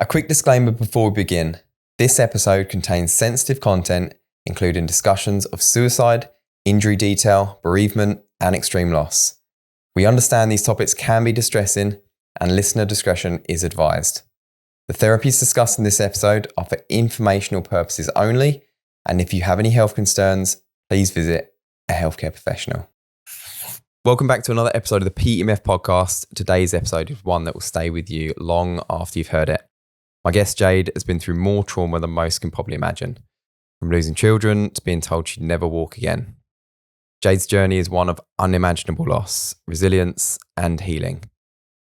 A quick disclaimer before we begin. This episode contains sensitive content, including discussions of suicide, injury detail, bereavement, and extreme loss. We understand these topics can be distressing, and listener discretion is advised. The therapies discussed in this episode are for informational purposes only, and if you have any health concerns, please visit a healthcare professional. Welcome back to another episode of the PEMF podcast. Today's episode is one that will stay with you long after you've heard it. My guest Jade has been through more trauma than most can probably imagine, from losing children to being told she'd never walk again. Jade's journey is one of unimaginable loss, resilience, and healing.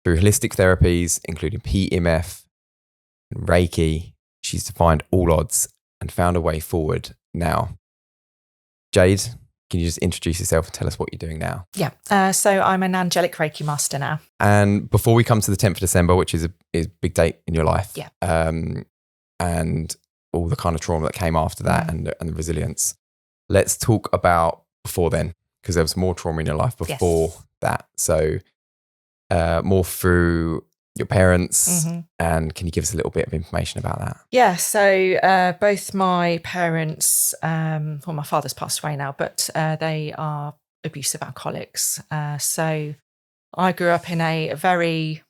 Through holistic therapies, including PEMF and Reiki, she's defied all odds and found a way forward now. Jade, can you just introduce yourself and tell us what you're doing now? Yeah, so I'm an Angelic Reiki Master now. And before we come to the 10th of December, which is a big date in your life, and all the kind of trauma that came after that and the resilience, let's talk about before then, because there was more trauma in your life before that. So more through your parents, and can you give us a little bit of information about that? Yeah, so both my parents, my father's passed away now, but they are abusive alcoholics. So I grew up in a very,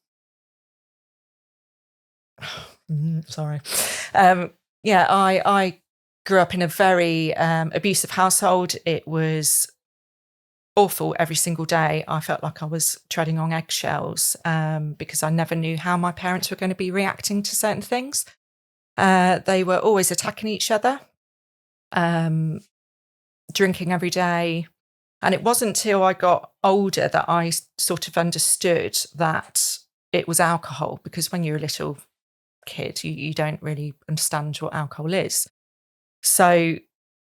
I grew up in a very abusive household. It was awful every single day. I felt like I was treading on eggshells because I never knew how my parents were going to be reacting to certain things. They were always attacking each other, drinking every day. And it wasn't until I got older that I sort of understood that it was alcohol, because when you're a little kid, you don't really understand what alcohol is. So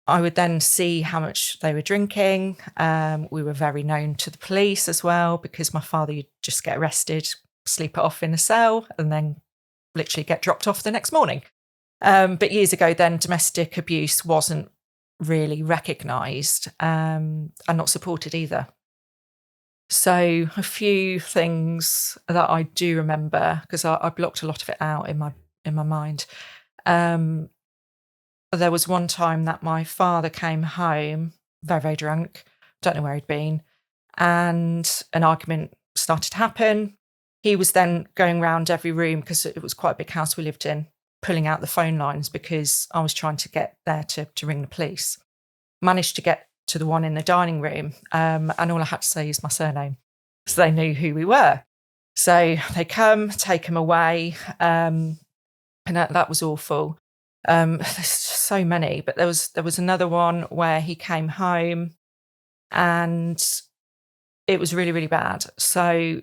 I would then see how much they were drinking. We were very known to the police as well, because my father would just get arrested, sleep it off in a cell, and then literally get dropped off the next morning. But years ago then, domestic abuse wasn't really recognised and not supported either. So a few things that I do remember, because I blocked a lot of it out in my mind. There was one time that my father came home very, very drunk, don't know where he'd been, and an argument started to happen. He was then going around every room, because it was quite a big house we lived in, pulling out the phone lines because I was trying to get there to ring the police. Managed to get to the one in the dining room, and all I had to say is my surname, so they knew who we were. So they come, take him away, and that was awful. There's just so many, but there was another one where he came home and it was really, really bad. So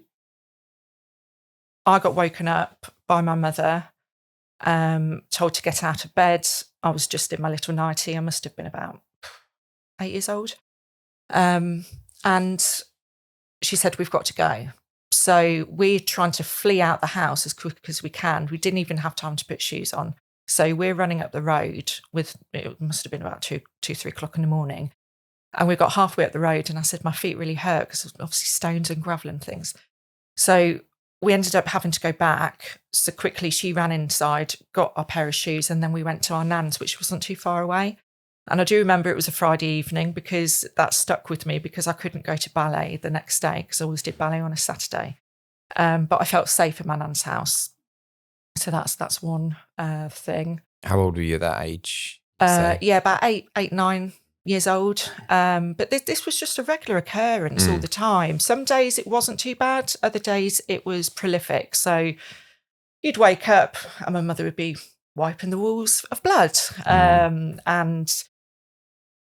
I got woken up by my mother, told to get out of bed. I was just in my little nightie. I must have been about 8 years old. And she said, "We've got to go." So we're trying to flee out the house as quick as we can. We didn't even have time to put shoes on. So we're running up the road it must have been about 3 o'clock in the morning. And we got halfway up the road and I said, my feet really hurt, because obviously stones and gravel and things. So we ended up having to go back. So quickly she ran inside, got our pair of shoes, and then we went to our nan's, which wasn't too far away. And I do remember it was a Friday evening, because that stuck with me, because I couldn't go to ballet the next day, because I always did ballet on a Saturday. But I felt safe in my nan's house. So that's one thing. How old were you at that age? About 9 years old. But this was just a regular occurrence all the time. Some days it wasn't too bad. Other days it was prolific. So you'd wake up and my mother would be wiping the walls of blood. And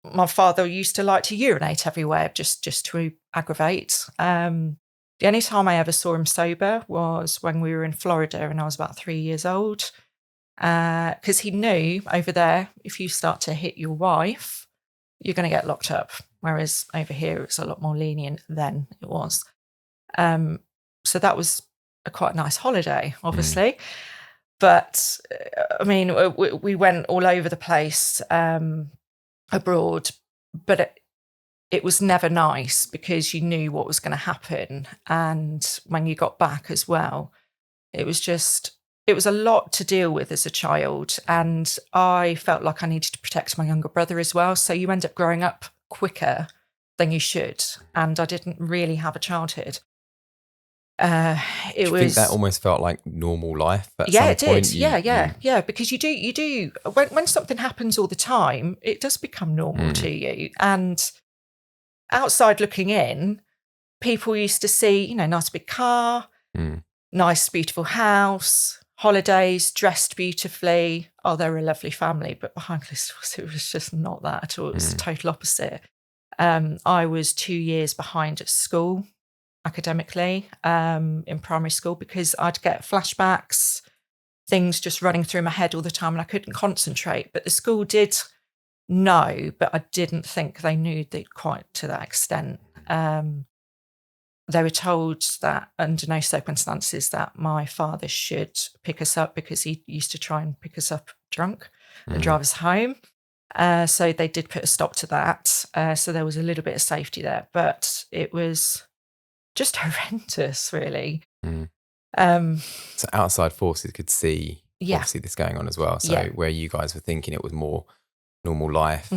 my father used to like to urinate everywhere just to aggravate. The only time I ever saw him sober was when we were in Florida and I was about 3 years old. Because he knew over there, if you start to hit your wife, you're going to get locked up. Whereas over here, it's a lot more lenient than it was. So that was a quite nice holiday, obviously. But I mean, we went all over the place abroad, but it was never nice because you knew what was going to happen. And when you got back as well, it was just it was a lot to deal with as a child, and I felt like I needed to protect my younger brother as well. So you end up growing up quicker than you should, and I didn't really have a childhood. Do you think that almost felt like normal life at some it point? did. Yeah. Because you do. When something happens all the time, it does become normal to you. And outside looking in, people used to see, nice big car, nice beautiful house, holidays, dressed beautifully. Oh, they're a lovely family. But behind closed doors, it was just not that at all. It was the total opposite. I was 2 years behind at school academically in primary school because I'd get flashbacks, things just running through my head all the time, and I couldn't concentrate. But the school did know, but I didn't think they knew quite to that extent. They were told that under no circumstances that my father should pick us up because he used to try and pick us up drunk and drive us home. So they did put a stop to that. So there was a little bit of safety there, but it was just horrendous, really. So outside forces could see obviously this going on as well. So where you guys were thinking it was more normal life,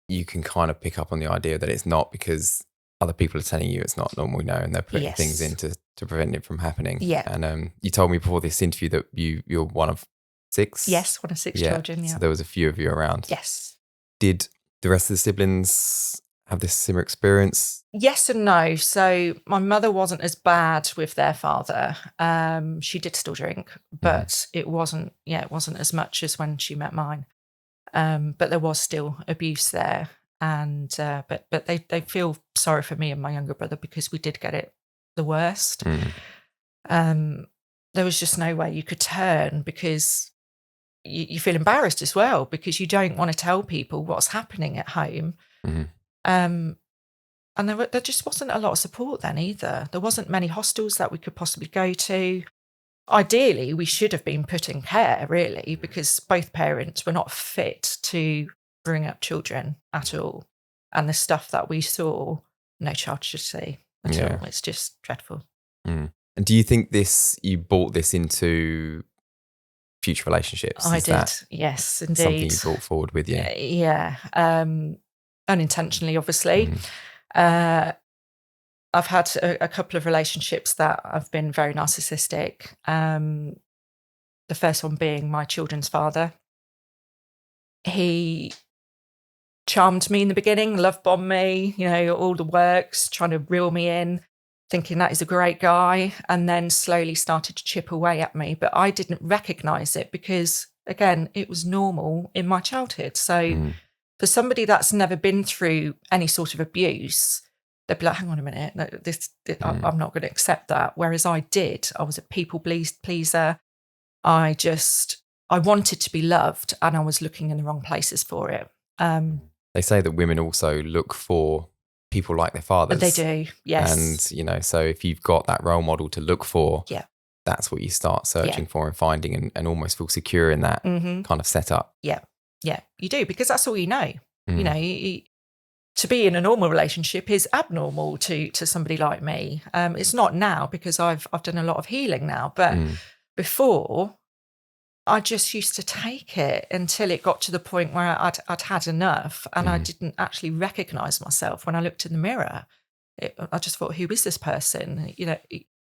you can kind of pick up on the idea that it's not, because other people are telling you it's not normal, and they're putting things in to prevent it from happening. Yeah. And you told me before this interview that you're one of 6? Yes, one of 6 children, So there was a few of you around. Yes. Did the rest of the siblings have this similar experience? Yes and no. So my mother wasn't as bad with their father. She did still drink, but it wasn't as much as when she met mine. But there was still abuse there. And but they feel sorry for me and my younger brother because we did get it the worst. There was just no way you could turn because you feel embarrassed as well because you don't want to tell people what's happening at home. And there just wasn't a lot of support then either. There wasn't many hostels that we could possibly go to. Ideally, we should have been put in care, really, because both parents were not fit to bring up children at all. And the stuff that we saw, no child should see at all. It's just dreadful. And do you think you brought this into future relationships? I did, yes, indeed. Something you brought forward with you? Yeah. Unintentionally, obviously. I've had a couple of relationships that have been very narcissistic. The first one being my children's father. He charmed me in the beginning, love bombed me, all the works, trying to reel me in, thinking that is a great guy, and then slowly started to chip away at me. But I didn't recognise it because, again, it was normal in my childhood. So for somebody that's never been through any sort of abuse, they'd be like, hang on a minute, no, I'm not going to accept that. Whereas I did. I was a people pleaser. I wanted to be loved, and I was looking in the wrong places for it. They say that women also look for people like their fathers. They do, yes. And, so if you've got that role model to look for, that's what you start searching for and finding and almost feel secure in that kind of setup. Yeah, you do, because that's all you know. To be in a normal relationship is abnormal to somebody like me. It's not now because I've done a lot of healing now, but before I just used to take it until it got to the point where I'd had enough, and I didn't actually recognise myself when I looked in the mirror. I just thought, who is this person?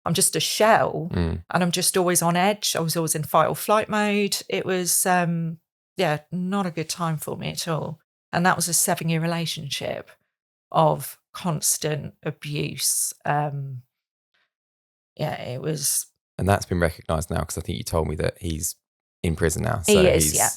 I'm just a shell, and I'm just always on edge. I was always in fight or flight mode. It was, not a good time for me at all. And that was a 7-year relationship of constant abuse. It was. And that's been recognised now, because I think you told me that he's in prison now. So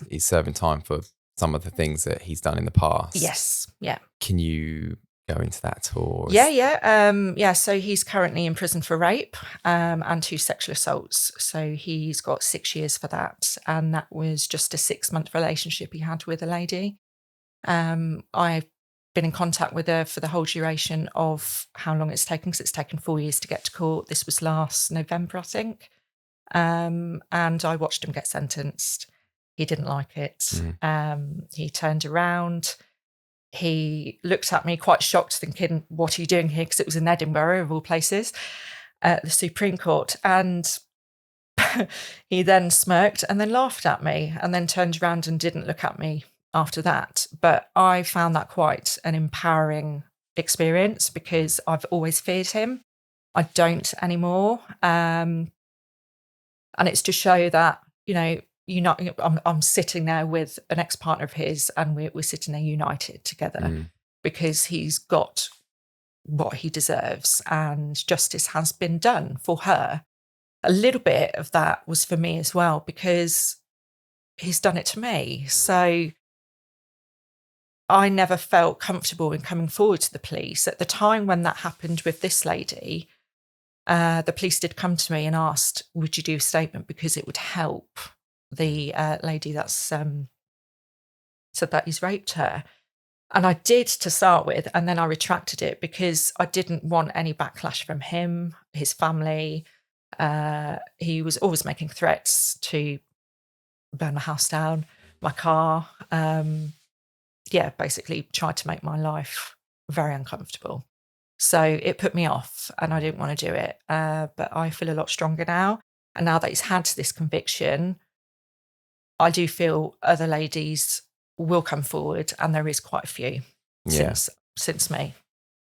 he's serving time for some of the things that he's done in the past. Yes, yeah. Can you go into that at all? So he's currently in prison for rape and 2 sexual assaults. So he's got 6 years for that. And that was just a 6-month relationship he had with a lady. I've been in contact with her for the whole duration of how long it's taken, because it's taken 4 years to get to court. This was last November, I think. And I watched him get sentenced. He didn't like it. He turned around. He looked at me quite shocked, thinking, what are you doing here? Because it was in Edinburgh, of all places, the Supreme Court. And he then smirked and then laughed at me and then turned around and didn't look at me after that. But I found that quite an empowering experience because I've always feared him. I don't anymore. And it's to show that, I'm sitting there with an ex-partner of his and we're sitting there united together because he's got what he deserves and justice has been done for her. A little bit of that was for me as well because he's done it to me. So I never felt comfortable in coming forward to the police. At the time when that happened with this lady, the police did come to me and asked, would you do a statement because it would help the lady that's said that he's raped her. And I did to start with, and then I retracted it because I didn't want any backlash from him, his family. He was always making threats to burn my house down, my car. Basically tried to make my life very uncomfortable. So it put me off and I didn't want to do it. But I feel a lot stronger now. And now that he's had this conviction, I do feel other ladies will come forward, and there is quite a few since me.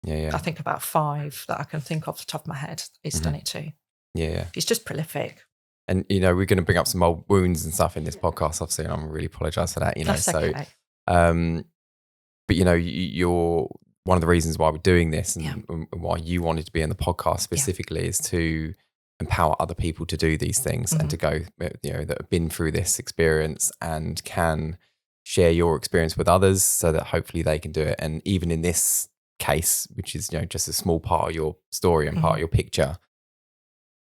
I think about 5 that I can think off the top of my head. He's done it too. He's just prolific. And we're going to bring up some old wounds and stuff in this podcast, obviously, and I really apologise for that. That's okay. But you're one of the reasons why we're doing this and why you wanted to be in the podcast specifically is to empower other people to do these things and to go, that have been through this experience and can share your experience with others so that hopefully they can do it. And even in this case, which is, just a small part of your story and part of your picture,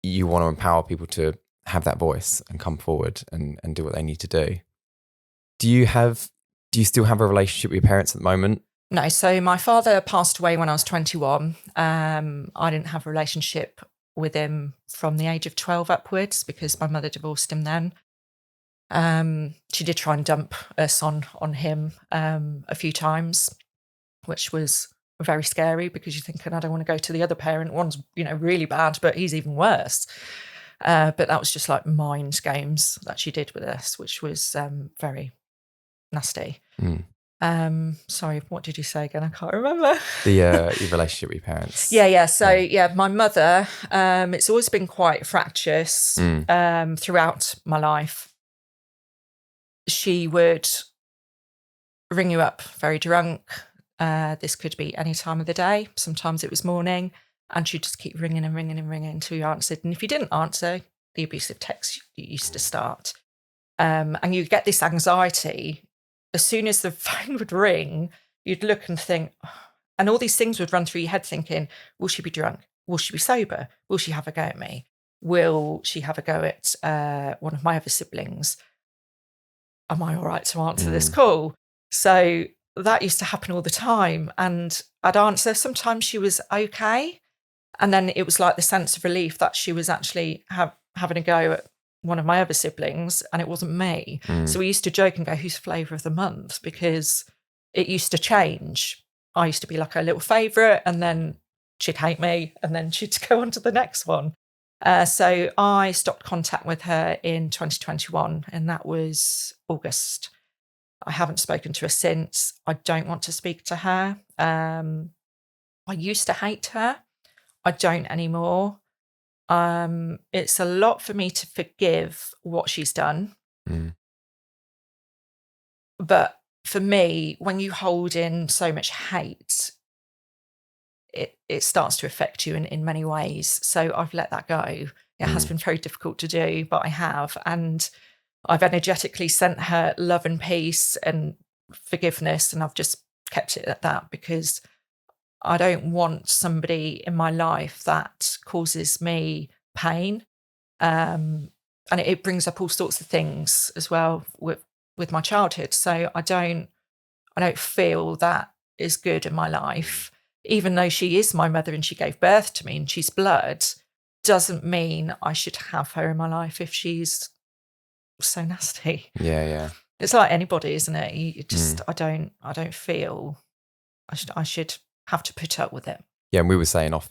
you want to empower people to have that voice and come forward and do what they need to do. Do you still have a relationship with your parents at the moment? No. So my father passed away when I was 21. I didn't have a relationship with him from the age of 12 upwards because my mother divorced him then. She did try and dump us on him a few times, which was very scary because you're thinking, I don't want to go to the other parent. One's, really bad, but he's even worse. But that was just like mind games that she did with us, which was very nasty. Sorry, what did you say again? I can't remember. Your relationship with your parents. Yeah. So my mother, it's always been quite fractious throughout my life. She would ring you up very drunk. This could be any time of the day. Sometimes it was morning. And she'd just keep ringing and ringing and ringing until you answered. And if you didn't answer, the abusive text used to start. And you'd get this anxiety. As soon as the phone would ring, you'd look and think, and all these things would run through your head thinking, will she be drunk? Will she be sober? Will she have a go at me? Will she have a go at one of my other siblings? Am I all right to answer this call? So that used to happen all the time. And I'd answer. Sometimes she was okay. And then it was like the sense of relief that she was actually having a go at one of my other siblings and it wasn't me. So we used to joke and go, who's flavour of the month? Because it used to change. I used to be like a little favourite and then she'd hate me and then she'd go on to the next one. So I stopped contact with her in 2021 and that was August. I haven't spoken to her since. I don't want to speak to her. I used to hate her. I don't anymore. It's a lot for me to forgive what she's done. But for me, when you hold in so much hate, it starts to affect you in many ways. So I've let that go. It has been very difficult to do, but I have. And I've energetically sent her love and peace and forgiveness. And I've just kept it at that because I don't want somebody in my life that causes me pain. And it brings up all sorts of things as well with my childhood. So I don't feel that is good in my life. Even though she is my mother and she gave birth to me and she's blood, doesn't mean I should have her in my life if she's so nasty. Yeah. It's like anybody, isn't it? You just, I don't feel I should have to put up with it. Yeah, and we were saying off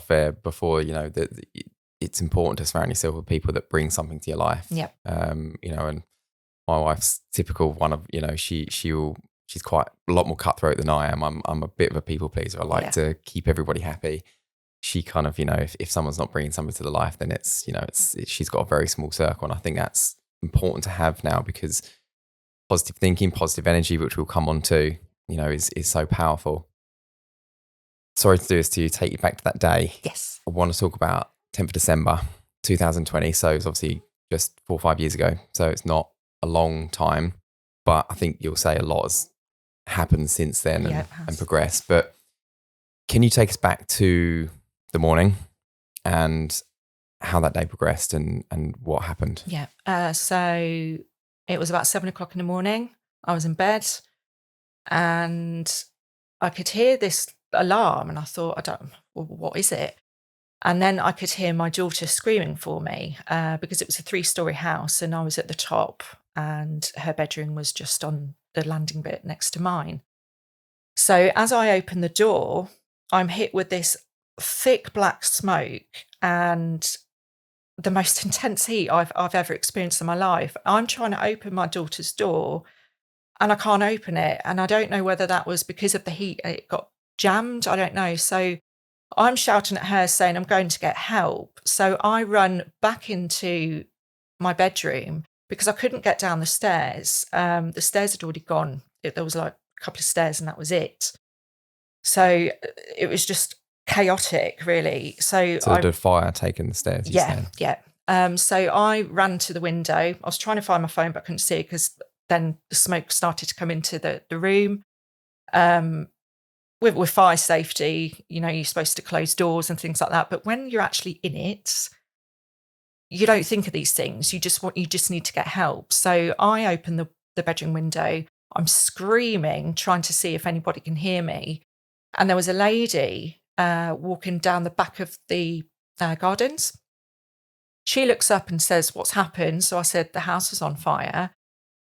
air before, that it's important to surround yourself with people that bring something to your life. Yeah. You know, and my wife's typical one of, you know, she's quite a lot more cutthroat than I am. I'm a bit of a people pleaser. I like to keep everybody happy. She kind of, you know, if someone's not bringing something to the life, then it's, you know, she's got a very small circle. And I think that's important to have now, because positive thinking, positive energy, which we'll come on to, you know, is so powerful. Sorry to do this to you, take you back to that day. Yes. I want to talk about 10th of December, 2020. So it's obviously just 4 or 5 years ago. So it's not a long time, but I think you'll say a lot has happened since then and progressed. But can you take us back to the morning and how that day progressed and what happened? Yeah. So it was about 7 o'clock in the morning. I was in bed and I could hear this alarm, and I thought, what is it? And then I could hear my daughter screaming for me because it was a 3-story house and I was at the top and her bedroom was just on the landing bit next to mine. So as I open the door, I'm hit with this thick black smoke and the most intense heat I've ever experienced in my life. I'm trying to open my daughter's door and I can't open it. And I don't know whether that was because of the heat, it got jammed. I don't know. So I'm shouting at her saying, I'm going to get help. So I run back into my bedroom because I couldn't get down the stairs. The stairs had already gone. There was like a couple of stairs and that was it. So it was just chaotic, really. So the fire taken the stairs? Yeah. So I ran to the window. I was trying to find my phone, but I couldn't see it because then the smoke started to come into the room. With fire safety, you know, you're supposed to close doors and things like that. But when you're actually in it, you don't think of these things. You just need to get help. So I open the bedroom window. I'm screaming, trying to see if anybody can hear me. And there was a lady walking down the back of the gardens. She looks up and says, "What's happened?" So I said, "The house is on fire."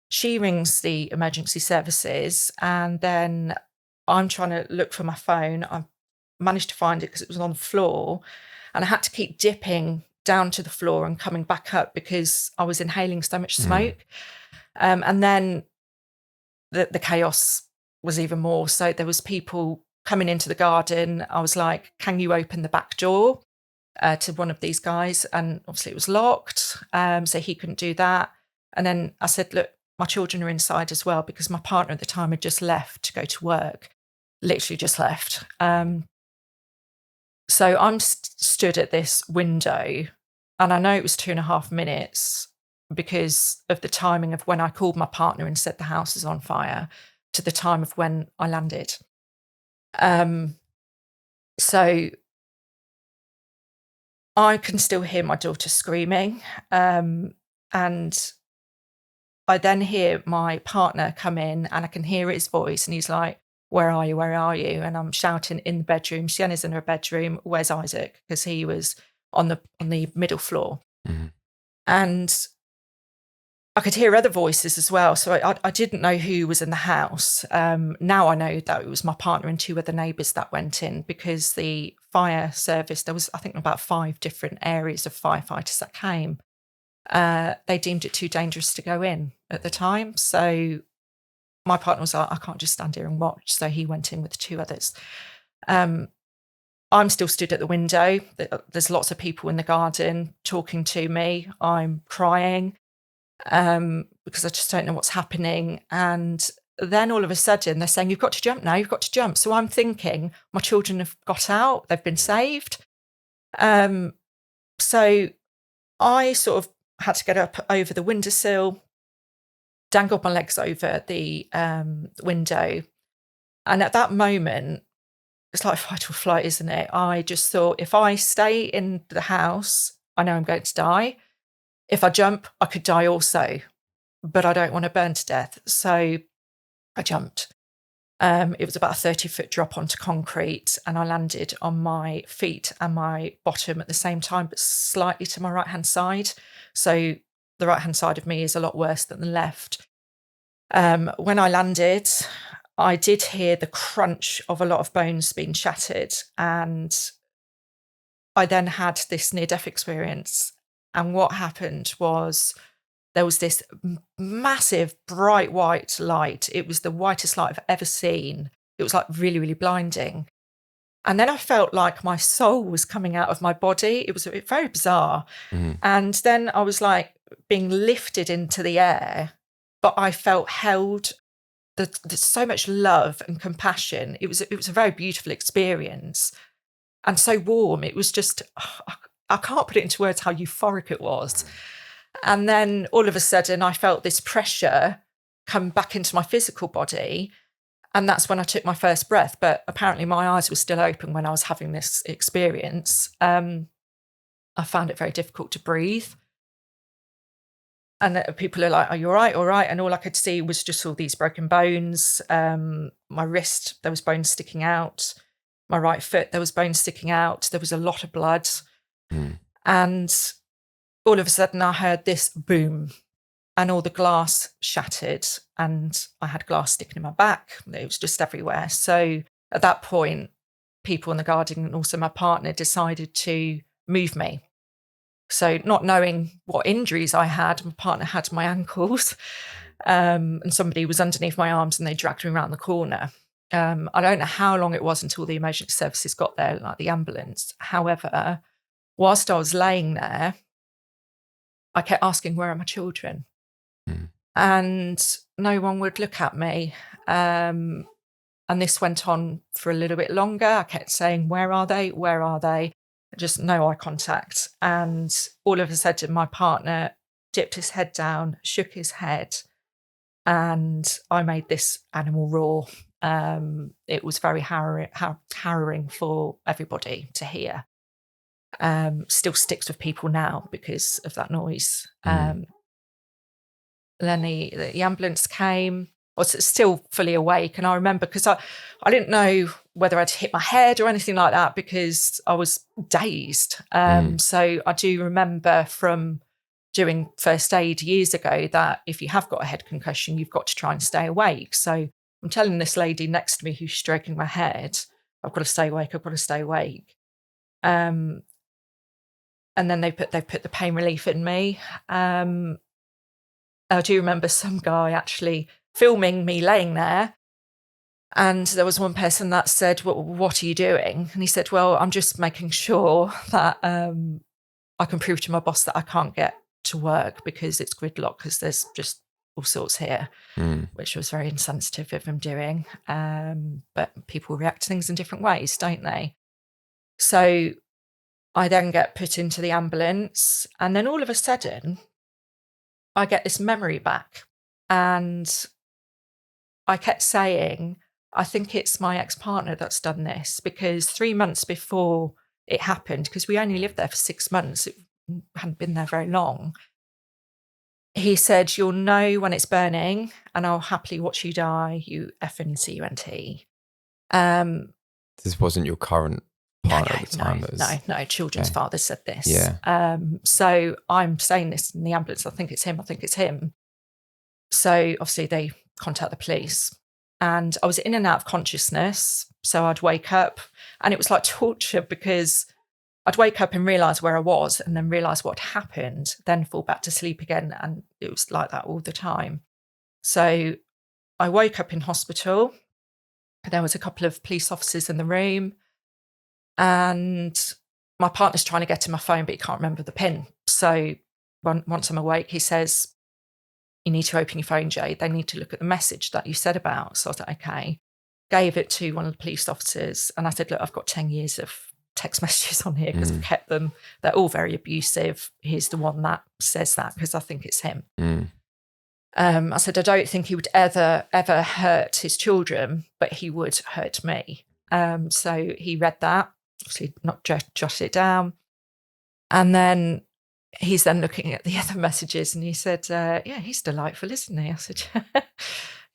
She rings the emergency services, and then I'm trying to look for my phone. I managed to find it because it was on the floor, and I had to keep dipping down to the floor and coming back up because I was inhaling so much smoke. And then the chaos was even more. So there was people coming into the garden. I was like, "Can you open the back door?" To one of these guys, and obviously it was locked, so he couldn't do that. And then I said, "Look, my children are inside as well," because my partner at the time had just left to go to work, literally just left. So I'm stood at this window, and I know it was 2.5 minutes because of the timing of when I called my partner and said the house is on fire to the time of when I landed. So I can still hear my daughter screaming. And I then hear my partner come in and I can hear his voice and he's like, "Where are you? Where are you?" And I'm shouting in the bedroom. Sienna's in her bedroom. "Where's Isaac?" Because he was on the middle floor. Mm-hmm. And I could hear other voices as well. So I didn't know who was in the house. Now I know that it was my partner and 2 other neighbours that went in because the fire service, there was, I think, about 5 different areas of firefighters that came. They deemed it too dangerous to go in at the time. So my partner was like, "I can't just stand here and watch." So he went in with 2 others. I'm still stood at the window. There's lots of people in the garden talking to me. I'm crying. Because I just don't know what's happening. And then all of a sudden they're saying, "You've got to jump now, you've got to jump." So I'm thinking my children have got out, they've been saved. So I sort of had to get up over the windowsill, dangled my legs over the window. And at that moment, it's like fight or flight, isn't it? I just thought, if I stay in the house, I know I'm going to die. If I jump, I could die also, but I don't want to burn to death. So I jumped. It was about a 30-foot drop onto concrete, and I landed on my feet and my bottom at the same time, but slightly to my right-hand side. So the right-hand side of me is a lot worse than the left. When I landed, I did hear the crunch of a lot of bones being shattered, and I then had this near-death experience. And what happened was there was this massive bright white light. It was the whitest light I've ever seen. It was like really, really blinding. And then I felt like my soul was coming out of my body. It was very bizarre. And then I was like being lifted into the air, but I felt held. There's so much love and compassion. It was a very beautiful experience and so warm. It was just, I can't put it into words how euphoric it was. And then all of a sudden I felt this pressure come back into my physical body. And that's when I took my first breath. But apparently my eyes were still open when I was having this experience. I found it very difficult to breathe. And people are like, are you all right? All right. And all I could see was just all these broken bones. My wrist, there was bones sticking out. My right foot, there was bones sticking out. There was a lot of blood. And all of a sudden I heard this boom and all the glass shattered and I had glass sticking in my back. It was just everywhere. So at that point, people in the garden and also my partner decided to move me. So not knowing what injuries I had, my partner had my ankles and somebody was underneath my arms and they dragged me around the corner. I don't know how long it was until the emergency services got there, like the ambulance. However, whilst I was laying there, I kept asking, where are my children? And no one would look at me. And this went on for a little bit longer. I kept saying, where are they? Where are they? Just no eye contact. And all of a sudden, my partner dipped his head down, shook his head, and I made this animal roar. It was very harrowing for everybody to hear. Still sticks with people now because of that noise. Then the ambulance came. I was still fully awake. And I remember because I didn't know whether I'd hit my head or anything like that because I was dazed. So I do remember from doing first aid years ago that if you have got a head concussion, you've got to try and stay awake. So I'm telling this lady next to me who's stroking my head, I've got to stay awake, I've got to stay awake. And then they put the pain relief in me. I do remember some guy actually filming me laying there. And there was one person that said, well, what are you doing? And he said, well, I'm just making sure that I can prove to my boss that I can't get to work because it's gridlock, because there's just all sorts here, which was very insensitive of him doing. But people react to things in different ways, don't they? So I then get put into the ambulance. And then all of a sudden, I get this memory back. And I kept saying, I think it's my ex-partner that's done this, because 3 months before it happened, because we only lived there for 6 months, it hadn't been there very long, he said, you'll know when it's burning and I'll happily watch you die, you effing CUNT. This wasn't your current partner at the time? No, children's father said this. Yeah. So I'm saying this in the ambulance, I think it's him. So obviously they contact the police. And I was in and out of consciousness. So I'd wake up and it was like torture because I'd wake up and realise where I was and then realise what happened, then fall back to sleep again. And it was like that all the time. So I woke up in hospital. There was a couple of police officers in the room and my partner's trying to get to my phone, but he can't remember the PIN. So once I'm awake, he says, you need to open your phone, Jade. They need to look at the message that you said about. So I was like, okay. Gave it to one of the police officers. And I said, look, I've got 10 years of text messages on here because I've kept them. They're all very abusive. Here's the one that says that because I think it's him. I said, I don't think he would ever hurt his children, but he would hurt me. So he read that, obviously not jotted it down. And then he's then looking at the other messages and he said, yeah, he's delightful, isn't he? I said,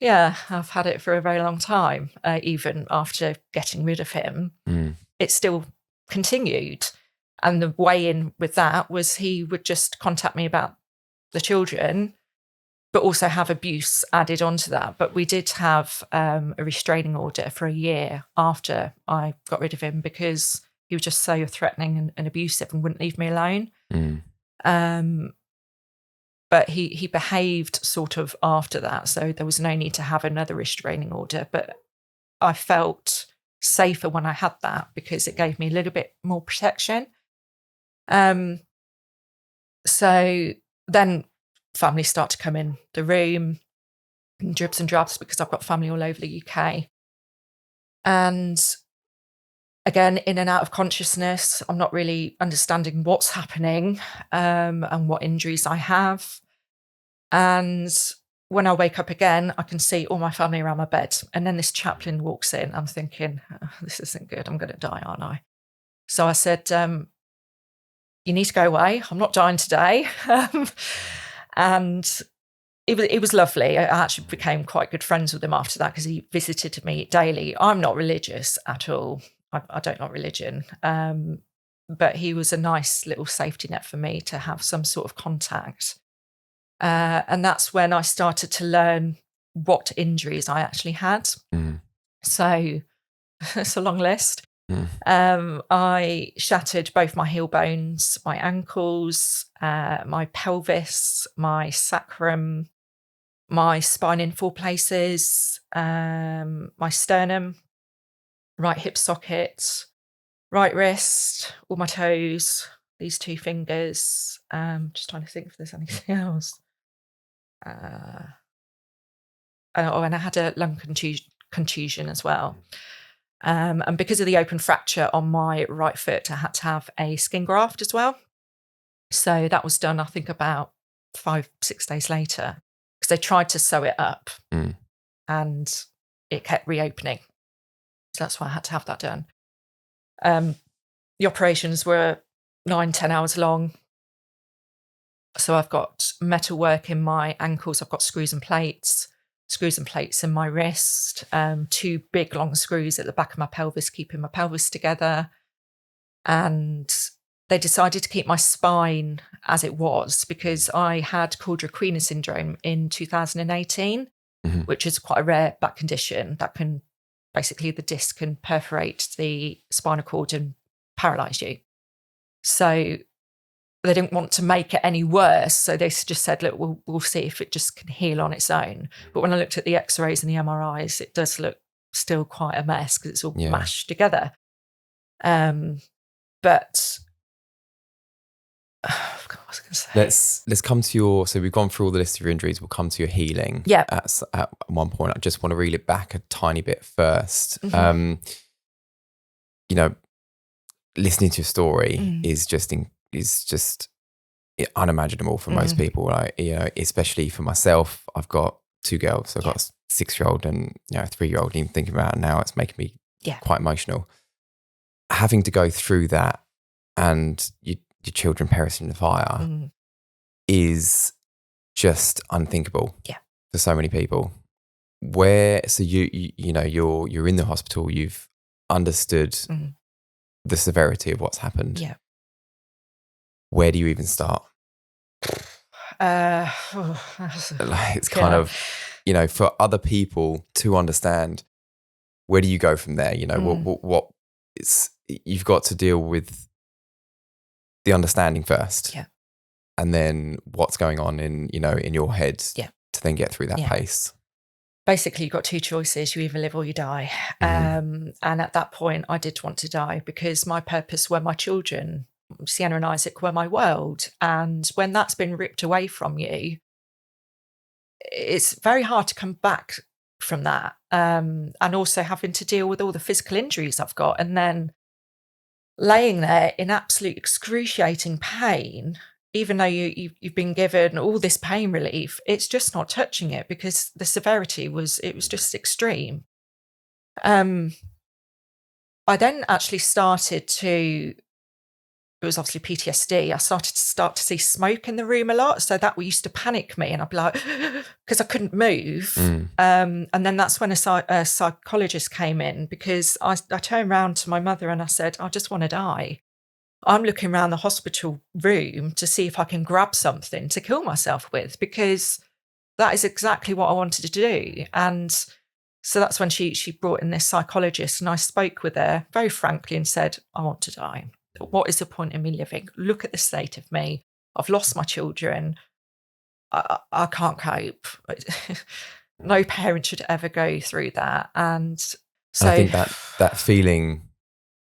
yeah, I've had it for a very long time. Even after getting rid of him, it still continued. And the way in with that was he would just contact me about the children, but also have abuse added onto that. But we did have a restraining order for a year after I got rid of him because He was just so threatening and abusive and wouldn't leave me alone. But he behaved sort of after that. So there was no need to have another restraining order. But I felt safer when I had that because it gave me a little bit more protection. So then family start to come in the room, in dribs and drabs, because I've got family all over the UK. And again, in and out of consciousness, I'm not really understanding what's happening and what injuries I have. And when I wake up again, I can see all my family around my bed. And then this chaplain walks in. I'm thinking, oh, this isn't good. I'm going to die, aren't I? So I said, you need to go away. I'm not dying today. And it was lovely. I actually became quite good friends with him after that because he visited me daily. I'm not religious at all. I don't like religion. But he was a nice little safety net for me to have some sort of contact. And that's when I started to learn what injuries I actually had. So it's a long list. I shattered both my heel bones, my ankles, my pelvis, my sacrum, my spine in 4 places, my sternum, right hip socket, right wrist, all my toes, these 2 fingers. Just trying to think if there's anything else. And I had a lung contusion as well. And because of the open fracture on my right foot, I had to have a skin graft as well. So that was done, I think, about 5-6 days later, because they tried to sew it up and it kept reopening. So that's why I had to have that done. The operations were 9-10 hours long. So I've got metal work in my ankles. I've got screws and plates in my wrist, 2 big long screws at the back of my pelvis, keeping my pelvis together. And they decided to keep my spine as it was because I had quadriquina syndrome in 2018, which is quite a rare back condition that can basically the disc can perforate the spinal cord and paralyze you. So they didn't want to make it any worse. So they just said, look, we'll see if it just can heal on its own. But when I looked at the x-rays and the MRIs, it does look still quite a mess because it's all mashed together. But I forgot what I was going to say. Let's come to your, so we've gone through all the list of your injuries. We'll come to your healing. Yeah. At one point, I just want to reel it back a tiny bit first. Listening to your story is just unimaginable for most people. Especially for myself, I've got 2 girls. So I've got a 6-year-old and a 3-year-old. Even thinking about it now, it's making me quite emotional. Having to go through that and your children perishing in the fire is just unthinkable for so many people. So you're in the hospital, you've understood the severity of what's happened. Yeah. Where do you even start? It's kind of, for other people to understand, where do you go from there? What it's, you've got to deal with the understanding first. Yeah. And then what's going on in your head to then get through that pace. Basically, you've got 2 choices. You either live or you die. And at that point, I did want to die because my purpose were my children. Sienna and Isaac were my world. And when that's been ripped away from you, it's very hard to come back from that. And also having to deal with all the physical injuries I've got. And then laying there in absolute excruciating pain, even though you've been given all this pain relief, it's just not touching it because the severity was just extreme. I then actually started to, it was obviously PTSD. I started to see smoke in the room a lot. So that used to panic me and I'd be like, because I couldn't move. And then that's when a psychologist came in because I turned around to my mother and I said, I just want to die. I'm looking around the hospital room to see if I can grab something to kill myself with because that is exactly what I wanted to do. And So that's when she brought in this psychologist, and I spoke with her very frankly and said, I want to die. What is the point in me living? Look at the state of me. I've lost my children. I can't cope. No parent should ever go through that. And so I think that feeling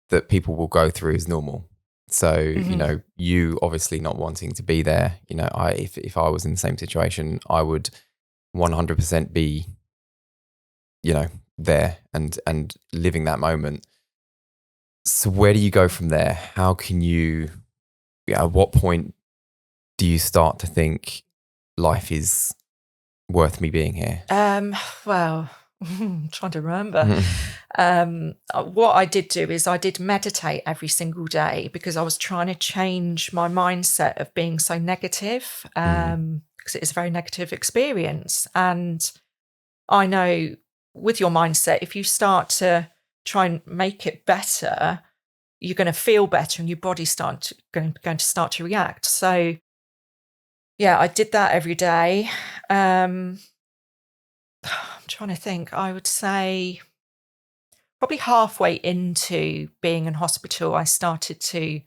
that people will go through is normal. So, you know, you obviously not wanting to be there, you know, if I was in the same situation, I would 100% be, you know, there and living that moment. So where do you go from there? How can you, at what point do you start to think life is worth me being here? Well, I'm trying to remember. What I did do is I did meditate every single day because I was trying to change my mindset of being so negative, because it is a very negative experience. And I know with your mindset, if you start to try and make it better, you're going to feel better and your body's going to start to react. So yeah, I did that every day. I'm trying to think. I would say probably halfway into being in hospital, I started to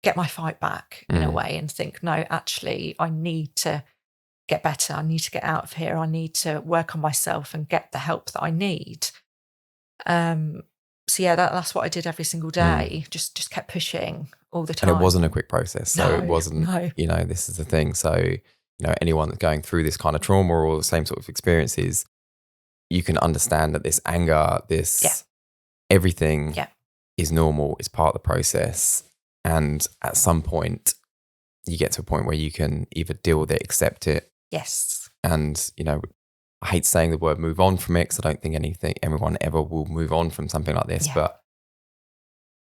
get my fight back in a way and think, no, actually, I need to get better. I need to get out of here. I need to work on myself and get the help that I need. So yeah, that's what I did every single day. Just kept pushing all the time. And it wasn't a quick process. So it wasn't, no. you know, this is the thing. So, you know, anyone that's going through this kind of trauma or the same sort of experiences, you can understand that this anger, everything is normal, is part of the process. And at some point, you get to a point where you can either deal with it, accept it. Yes. And, you know, I hate saying the word move on from it because I don't think everyone ever will move on from something like this. But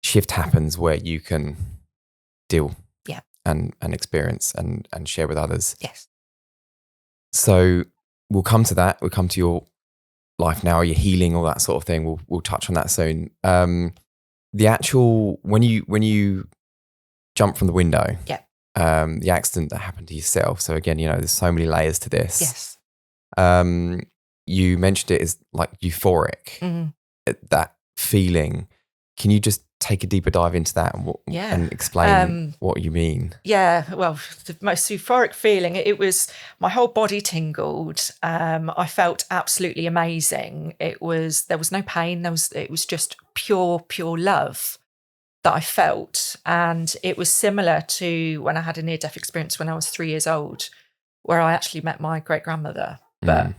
shift happens where you can deal and experience and share with others. Yes. So we'll come to that. We'll come to your life now, your healing, all that sort of thing. We'll touch on that soon. The actual, when you jump from the window, the accident that happened to yourself. So again, you know, there's so many layers to this. Yes. You mentioned it as like euphoric, that feeling. Can you just take a deeper dive into that and explain what you mean? Yeah, well, the most euphoric feeling, it was my whole body tingled. I felt absolutely amazing. There was no pain. It was just pure love that I felt. And it was similar to when I had a near-death experience when I was 3 years old, where I actually met my great-grandmother. But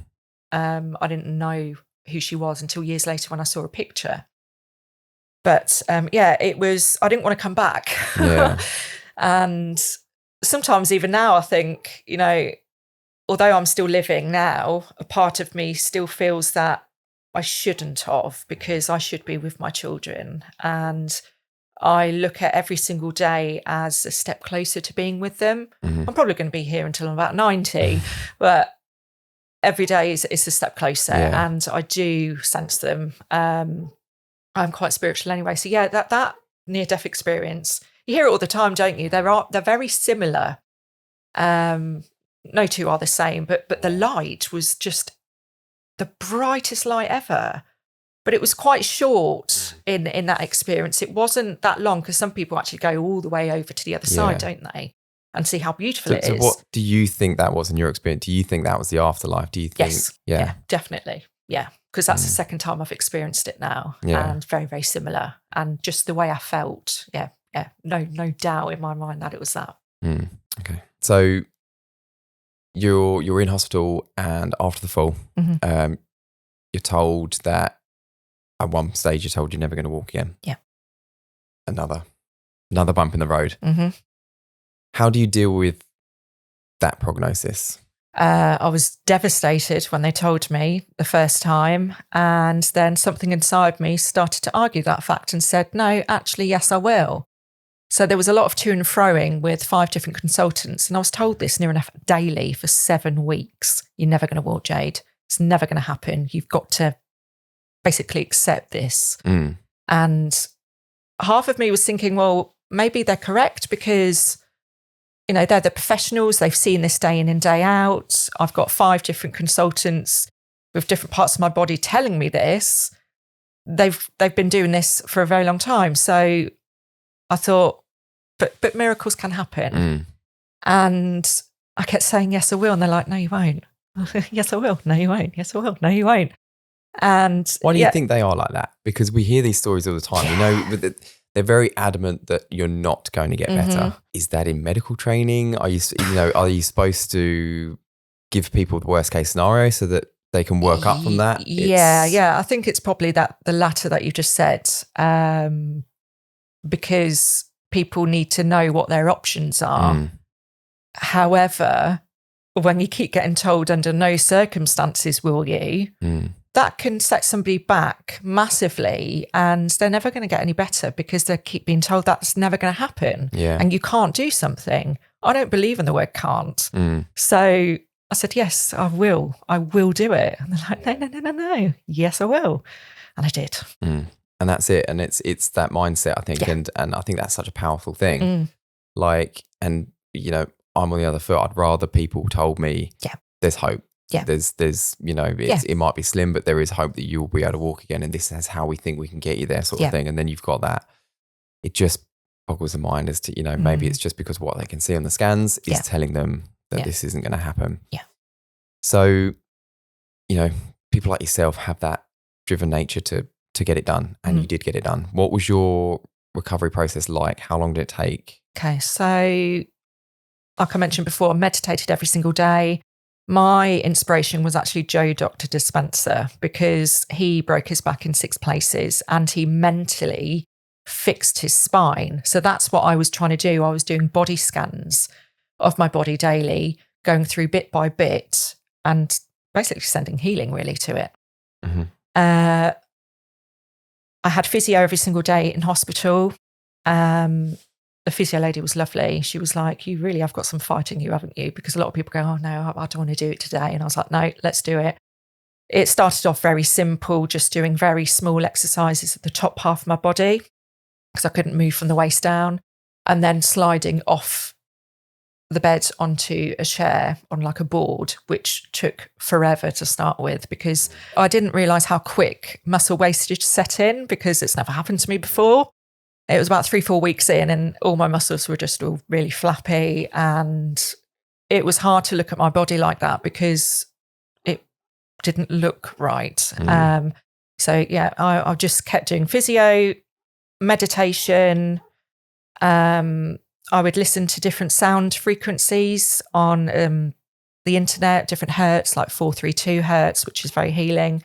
I didn't know who she was until years later when I saw a picture. But it was, I didn't want to come back. Yeah. And sometimes even now I think, you know, although I'm still living now, a part of me still feels that I shouldn't have, because I should be with my children. And I look at every single day as a step closer to being with them. I'm probably going to be here until I'm about 90, but every day is a step closer, and I do sense them. I'm quite spiritual anyway. So yeah, that near-death experience, you hear it all the time, don't you? They're very similar. No two are the same, but the light was just the brightest light ever. But it was quite short in that experience. It wasn't that long, because some people actually go all the way over to the other side, don't they? And see how beautiful it is. So what do you think that was in your experience? Do you think that was the afterlife? Do you think? Yes. Yeah, definitely. Yeah. Because that's the second time I've experienced it now. And very, very similar. And just the way I felt. Yeah. No doubt in my mind that it was that. Okay. So you're in hospital, and after the fall, you're told that at one stage you're told you're never going to walk again. Yeah. Another bump in the road. How do you deal with that prognosis? I was devastated when they told me the first time, and then something inside me started to argue that fact and said, no, actually, yes, I will. So there was a lot of to and froing with 5 different consultants, and I was told this near enough daily for 7 weeks. You're never going to walk, Jade. It's never going to happen. You've got to basically accept this. And half of me was thinking, well, maybe they're correct, because you know, they're the professionals. They've seen this day in and day out. I've got 5 different consultants with different parts of my body telling me this, they've been doing this for a very long time. So I thought, but miracles can happen. And I kept saying, yes, I will. And they're like, no, you won't. Yes, I will. No, you won't. Yes, I will. No, you won't. And why do you think they are like that? Because we hear these stories all the time. Yeah. We know that they're very adamant that you're not going to get better. Is that in medical training? Are you supposed to give people the worst case scenario so that they can work up from that? Yeah. I think it's probably the latter that you just said, because people need to know what their options are. However, when you keep getting told under no circumstances will you, that can set somebody back massively, and they're never going to get any better because they keep being told that's never going to happen. Yeah. And you can't do something. I don't believe in the word can't. So I said, yes, I will do it. And they're like, no. Yes, I will. And I did. And that's it. And it's that mindset, I think. And I think that's such a powerful thing. Like, and I'm on the other foot. I'd rather people told me there's hope. Yeah. There's it might be slim, but there is hope that you'll be able to walk again. And this is how we think we can get you there, sort of thing. And then you've got that. It just boggles the mind as to, maybe it's just because what they can see on the scans is telling them that this isn't going to happen. Yeah. So, people like yourself have that driven nature to get it done. And you did get it done. What was your recovery process like? How long did it take? Okay. So, like I mentioned before, I meditated every single day. My inspiration was actually Joe Dr. Dispenza, because he broke his back in 6 places and he mentally fixed his spine. So that's what I was trying to do. I was doing body scans of my body daily, going through bit by bit and basically sending healing really to it. I had physio every single day in hospital. The physio lady was lovely. She was like, you really have got some fight in you, haven't you? Because a lot of people go, oh no, I don't want to do it today. And I was like, no, let's do it. It started off very simple, just doing very small exercises at the top half of my body because I couldn't move from the waist down, and then sliding off the bed onto a chair on like a board, which took forever to start with because I didn't realise how quick muscle wastage set in because it's never happened to me before. It was about 3-4 weeks in and all my muscles were just all really flappy, and it was hard to look at my body like that because it didn't look right. So yeah, I just kept doing physio, meditation. I would listen to different sound frequencies on the internet, different hertz, like 432 hertz, which is very healing.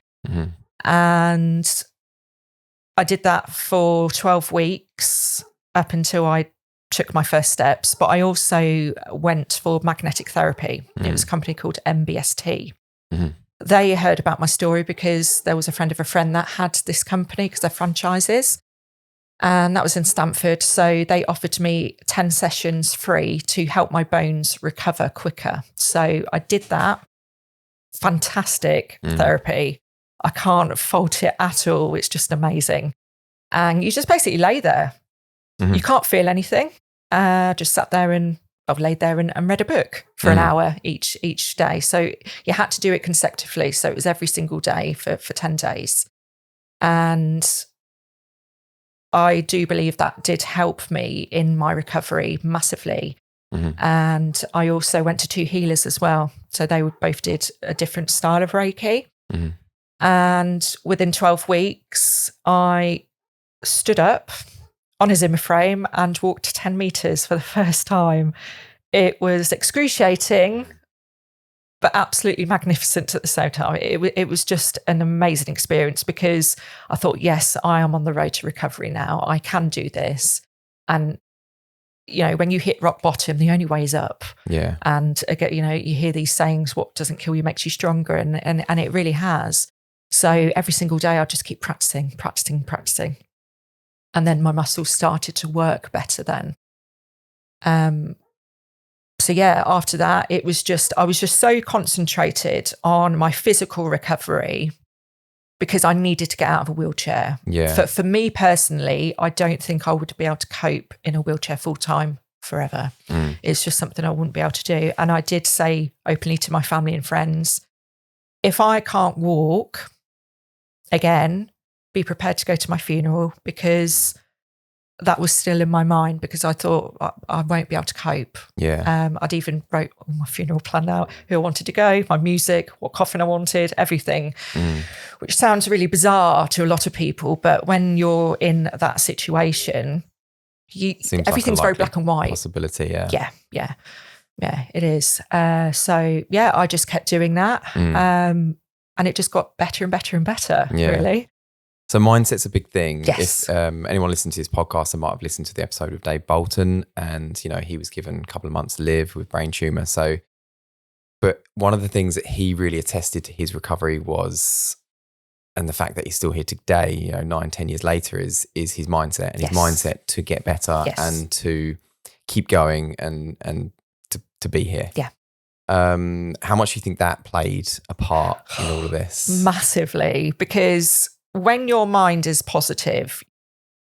And I did that for 12 weeks up until I took my first steps. But I also went for magnetic therapy. It was a company called MBST. They heard about my story because there was a friend of a friend that had this company because they're franchises. And that was in Stamford. So they offered me 10 sessions free to help my bones recover quicker. So I did that. Fantastic therapy. I can't fault it at all. It's just amazing. And you just basically lay there. You can't feel anything. Just sat there and I've laid there and read a book for an hour each day. So you had to do it consecutively. So it was every single day for 10 days. And I do believe that did help me in my recovery massively. And I also went to 2 healers as well. So they both did a different style of Reiki. And within 12 weeks, I stood up on a Zimmer frame and walked 10 meters for the first time. It was excruciating, but absolutely magnificent at the same time. It was just an amazing experience because I thought, yes, I am on the road to recovery now. I can do this. And, when you hit rock bottom, the only way is up. Yeah. And again, you hear these sayings, what doesn't kill you makes you stronger. And it really has. So every single day, I just keep practicing. And then my muscles started to work better then. So yeah, after that, I was just so concentrated on my physical recovery because I needed to get out of a wheelchair. Yeah. For me personally, I don't think I would be able to cope in a wheelchair full time forever. It's just something I wouldn't be able to do. And I did say openly to my family and friends, if I can't walk again, be prepared to go to my funeral, because that was still in my mind, because I thought I won't be able to cope. Yeah. I'd even wrote all my funeral plan out, who I wanted to go, my music, what coffin I wanted, everything, which sounds really bizarre to a lot of people. But when you're in that situation, everything's very black and white. Possibility, Yeah, it is. So yeah, I just kept doing that. And it just got better and better and better, really. So mindset's a big thing. Yes. If anyone listening to this podcast, I might have listened to the episode with Dave Bolton, and he was given a couple of months to live with brain tumor. So, but one of the things that he really attested to his recovery was, and the fact that he's still here today, 9-10 years later, is his mindset, and his mindset to get better and to keep going and to be here. Yeah. How much do you think that played a part in all of this? Massively, because when your mind is positive,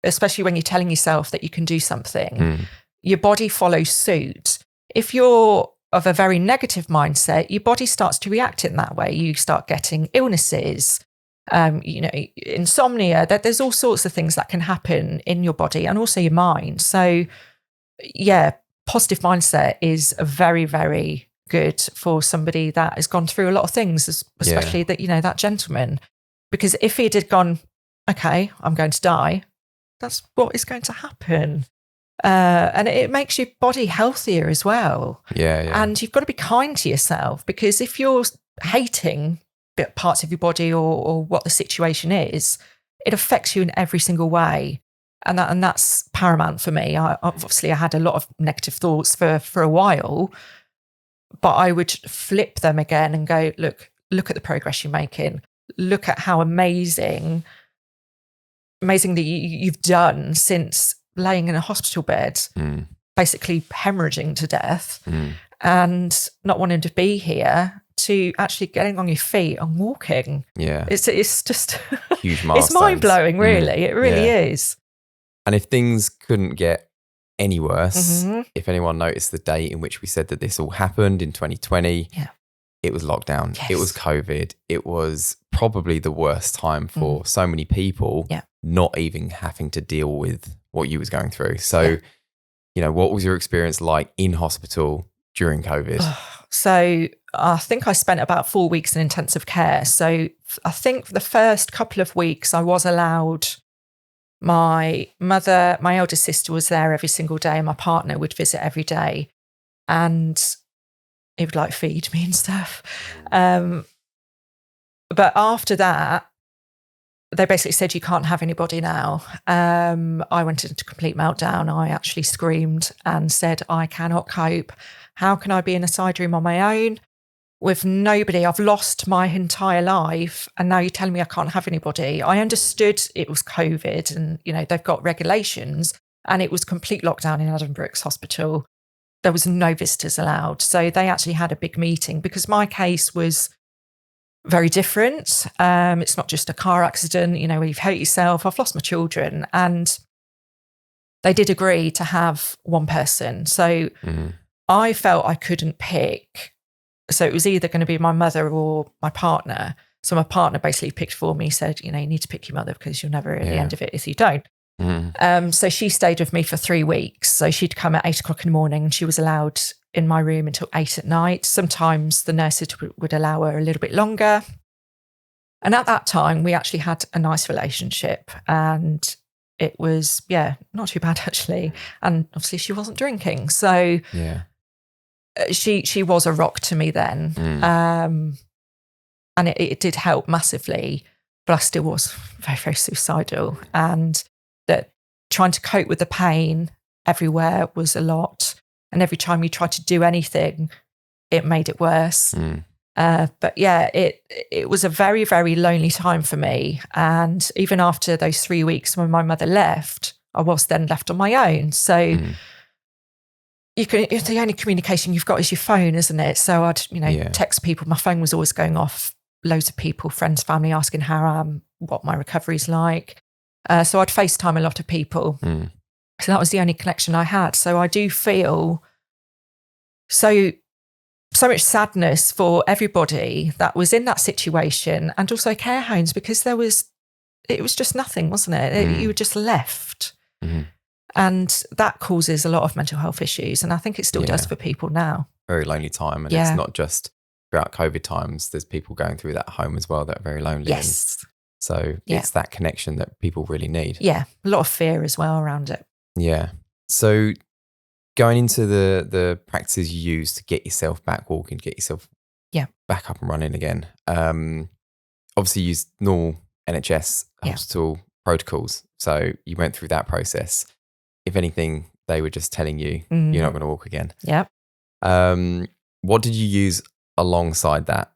especially when you're telling yourself that you can do something, your body follows suit. If you're of a very negative mindset, your body starts to react in that way. You start getting illnesses, insomnia. There's all sorts of things that can happen in your body and also your mind. So yeah, positive mindset is very, very good for somebody that has gone through a lot of things, especially that gentleman. Because if he'd had gone, okay, I'm going to die, that's what is going to happen. And it makes your body healthier as well. Yeah. And you've got to be kind to yourself, because if you're hating parts of your body or what the situation is, it affects you in every single way. And that's paramount for me. I had a lot of negative thoughts for a while, but I would flip them again and go, look at the progress you're making. Look at how amazing that you've done since laying in a hospital bed, basically hemorrhaging to death, and not wanting to be here, to actually getting on your feet and walking. Yeah. It's just huge milestones. It's mind-blowing, really. It really is. And if things couldn't get any worse, if anyone noticed the date in which we said that this all happened in 2020, it was lockdown. Yes. It was COVID. It was probably the worst time for so many people, not even having to deal with what you was going through. So, what was your experience like in hospital during COVID? So I think I spent about 4 weeks in intensive care. So I think for the first couple of weeks I was allowed, my mother, my eldest sister was there every single day, and my partner would visit every day. And he would feed me and stuff. But after that, they basically said, you can't have anybody now. I went into complete meltdown. I actually screamed and said, I cannot cope. How can I be in a side room on my own with nobody? I've lost my entire life, and now you're telling me I can't have anybody. I understood it was COVID, and they've got regulations, and it was complete lockdown in Adam Brooks Hospital. There was no visitors allowed. So they actually had a big meeting, because my case was very different. It's not just a car accident, where you've hurt yourself. I've lost my children, and they did agree to have one person. So I felt I couldn't pick. So it was either going to be my mother or my partner. So my partner basically picked for me, said, you need to pick your mother, because you'll never at the end of it if you don't. So she stayed with me for 3 weeks. So she'd come at 8 o'clock in the morning, and she was allowed in my room until 8 at night. Sometimes the nurses would allow her a little bit longer. And at that time, we actually had a nice relationship, and it was, not too bad actually. And obviously she wasn't drinking. So she was a rock to me then. And it did help massively, but I still was very, very suicidal. And that trying to cope with the pain everywhere was a lot. And every time you tried to do anything, it made it worse. But it was a very, very lonely time for me. And even after those 3 weeks when my mother left, I was then left on my own. So the only communication you've got is your phone, isn't it? So I'd, text people. My phone was always going off. Loads of people, friends, family, asking how I am, what my recovery's like. So I'd FaceTime a lot of people. So that was the only connection I had. So I do feel so so much sadness for everybody that was in that situation, and also care homes, because it was just nothing, wasn't it? You were just left. Mm-hmm. And that causes a lot of mental health issues. And I think it still does for people now. Very lonely time. And it's not just throughout COVID times, there's people going through that at home as well that are very lonely. Yes. So it's that connection that people really need. Yeah. A lot of fear as well around it. Yeah. So going into the practices you use to get yourself back walking, get yourself back up and running again. Obviously you use normal NHS hospital protocols. So you went through that process. If anything, they were just telling you you're not going to walk again. Yep. What did you use alongside that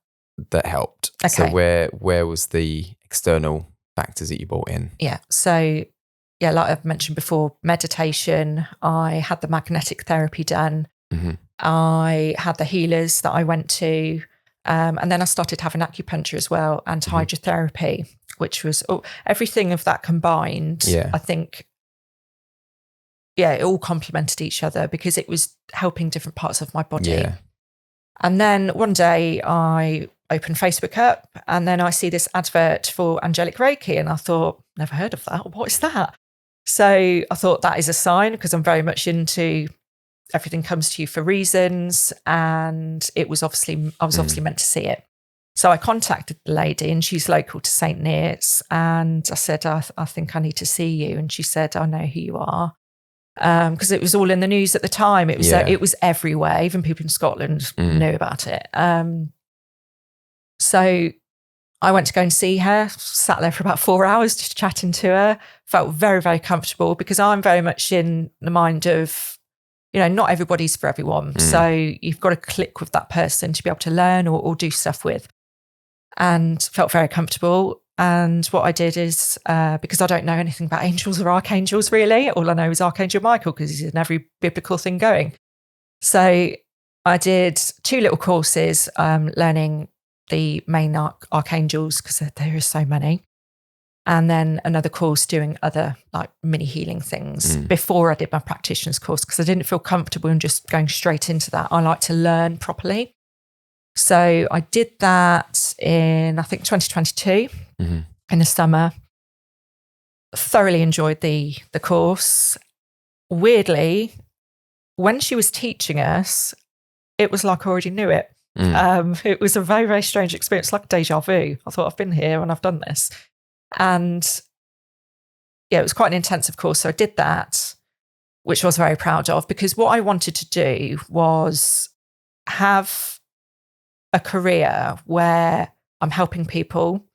helped? Okay. So where was the external factors that you brought in? Yeah. So like I've mentioned before, meditation. I had the magnetic therapy done. Mm-hmm. I had the healers that I went to. And then I started having acupuncture as well, and hydrotherapy, which was everything of that combined. I think, it all complemented each other because it was helping different parts of my body. Yeah. And then one day I opened Facebook up, and then I see this advert for Angelic Reiki, and I thought, never heard of that. What is that? So I thought that is a sign, because I'm very much into everything comes to you for reasons, and I was obviously meant to see it. So I contacted the lady, and she's local to St. Neots, and I said, I think I need to see you. And she said, I know who you are. Because it was all in the news at the time. It was everywhere. Even people in Scotland knew about it. So I went to go and see her, sat there for about 4 hours just chatting to her, felt very, very comfortable, because I'm very much in the mind of, not everybody's for everyone. So you've got to click with that person to be able to learn or do stuff with. And felt very comfortable. And what I did is, because I don't know anything about angels or archangels really, all I know is Archangel Michael, because he's in every biblical thing going. So I did 2 little courses learning the main archangels, because there are so many. And then another course doing other like mini healing things before I did my practitioner's course, because I didn't feel comfortable in just going straight into that. I like to learn properly. So I did that in, I think, 2022 in the summer. Thoroughly enjoyed the course. Weirdly, when she was teaching us, it was like I already knew it. It was a very, very strange experience, like deja vu. I thought, I've been here and I've done this. And it was quite an intensive course. So I did that, which I was very proud of, because what I wanted to do was have a career where I'm helping people.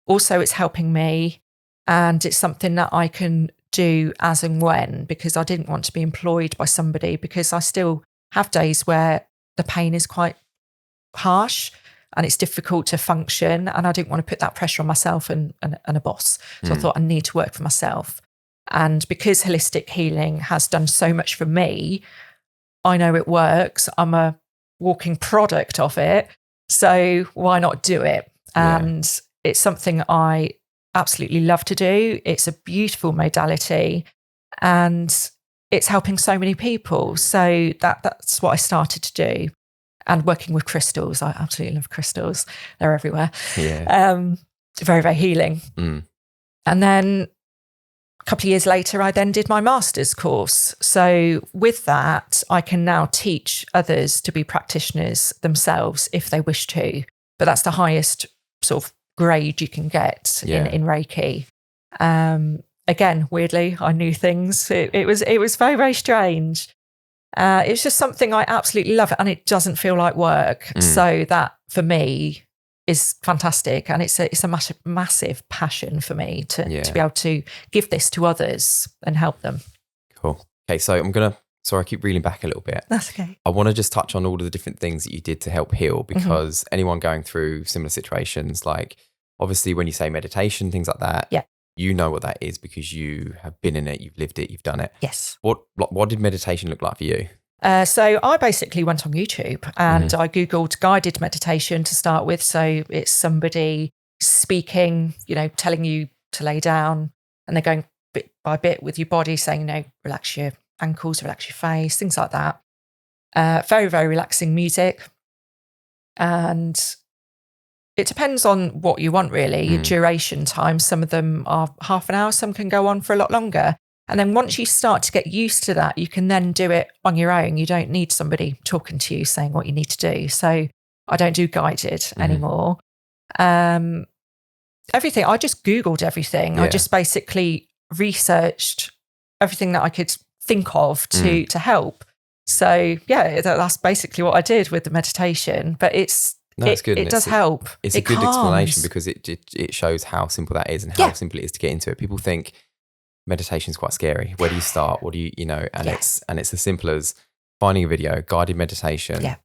Also, it's helping me, and it's something that I can do as and when, because I didn't want to be employed by somebody, because I still have days where the pain is quite harsh and it's difficult to function, and I didn't want to put that pressure on myself and a boss. So I thought I need to work for myself. And because holistic healing has done so much for me, I know it works. I'm a walking product of it. So why not do it? And it's something I absolutely love to do. It's a beautiful modality, and it's helping so many people. So that's what I started to do. And working with crystals. I absolutely love crystals. They're everywhere. Yeah. Very, very healing. And then a couple of years later, I then did my master's course. So with that, I can now teach others to be practitioners themselves if they wish to. But that's the highest sort of grade you can get in Reiki. Again, weirdly, I knew things. It was very, very strange. It's just something I absolutely love, and it doesn't feel like work. So that for me is fantastic, and it's a massive passion for me to be able to give this to others and help them. Cool. Okay, so I keep reeling back a little bit. That's okay. I want to just touch on all of the different things that you did to help heal, because anyone going through similar situations, like obviously when you say meditation, things like that, you know what that is because you have been in it, you've lived it, you've done it. Yes. What did meditation look like for you? So I basically went on YouTube and I Googled guided meditation to start with. So it's somebody speaking, telling you to lay down, and they're going bit by bit with your body, saying, relax your ankles, relax your face, things like that. Very, very relaxing music. And it depends on what you want, really. Your duration time, some of them are half an hour, some can go on for a lot longer. And then once you start to get used to that, you can then do it on your own. You don't need somebody talking to you saying what you need to do. So I don't do guided anymore. Everything, I just Googled everything. I just basically researched everything that I could think of to help. So yeah, that's basically what I did with the meditation. But it's good. It does help. It's a good explanation because it shows how simple that is and how simple it is to get into it. People think meditation is quite scary. Where do you start? What do you know? And it's as simple as finding a video, guided meditation. Yeah.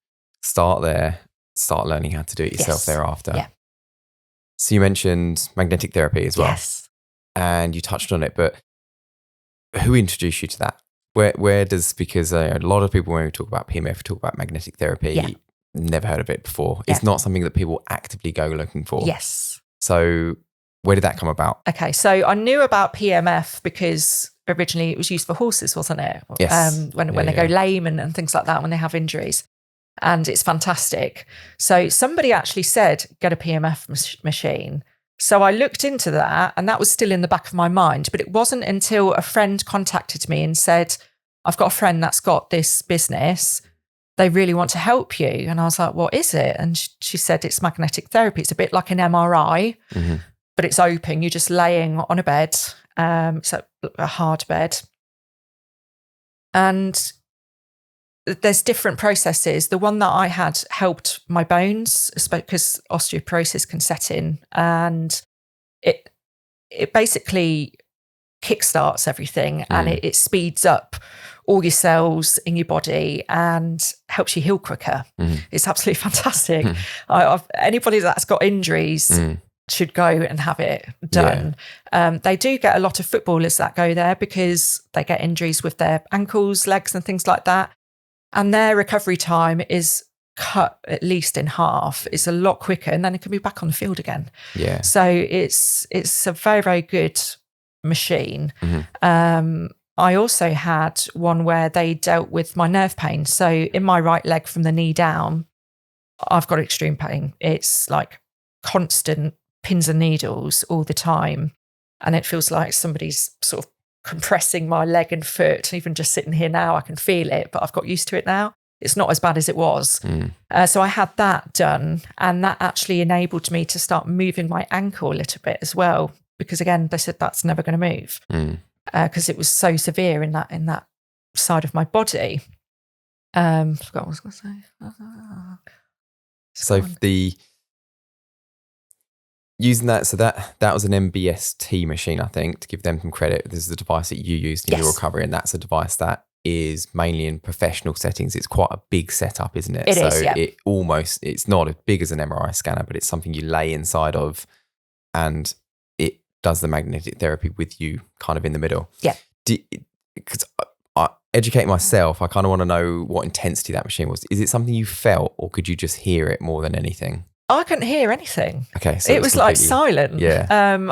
Start there. Start learning how to do it yourself thereafter. Yeah. So you mentioned magnetic therapy as well. Yes. And you touched on it, but who introduced you to that? Where does, because a lot of people when we talk about PEMF, talk about magnetic therapy, never heard of it before. It's not something that people actively go looking for. Yes. So where did that come about? Okay, so I knew about PEMF because originally it was used for horses, wasn't it? Yes. When they go lame and things like that, when they have injuries. And it's fantastic. So somebody actually said, get a PEMF machine. So I looked into that and that was still in the back of my mind. But it wasn't until a friend contacted me and said, I've got a friend that's got this business. They really want to help you. And I was like, what is it? And she said, it's magnetic therapy. It's a bit like an MRI, but it's open. You're just laying on a bed. It's a hard bed. And there's different processes. The one that I had helped my bones because osteoporosis can set in, and it basically kickstarts everything and it speeds up all your cells in your body and helps you heal quicker. It's absolutely fantastic. Anybody that's got injuries should go and have it done. They do get a lot of footballers that go there because they get injuries with their ankles, legs and things like that. And their recovery time is cut at least in half. It's a lot quicker and then it can be back on the field again. Yeah. So it's a very, very good machine. I also had one where they dealt with my nerve pain. So in my right leg from the knee down, I've got extreme pain. It's like constant pins and needles all the time. And it feels like somebody's sort of compressing my leg and foot. Even just sitting here now, I can feel it, but I've got used to it now. It's not as bad as it was. So I had that done, and that actually enabled me to start moving my ankle a little bit as well, because again, they said that's never going to move because it was so severe in that side of my body. I forgot what I was going to say. So using that, so that was an MBST machine, I think, to give them some credit. This is the device that you used in your recovery, and that's a device that is mainly in professional settings. It's quite a big setup, isn't it? It is, yeah. It's not as big as an MRI scanner, but it's something you lay inside of and it does the magnetic therapy with you kind of in the middle. Yeah. Because I educate myself, I kind of want to know what intensity that machine was. Is it something you felt or could you just hear it more than anything? I couldn't hear anything. Okay. So it was like silent. Yeah.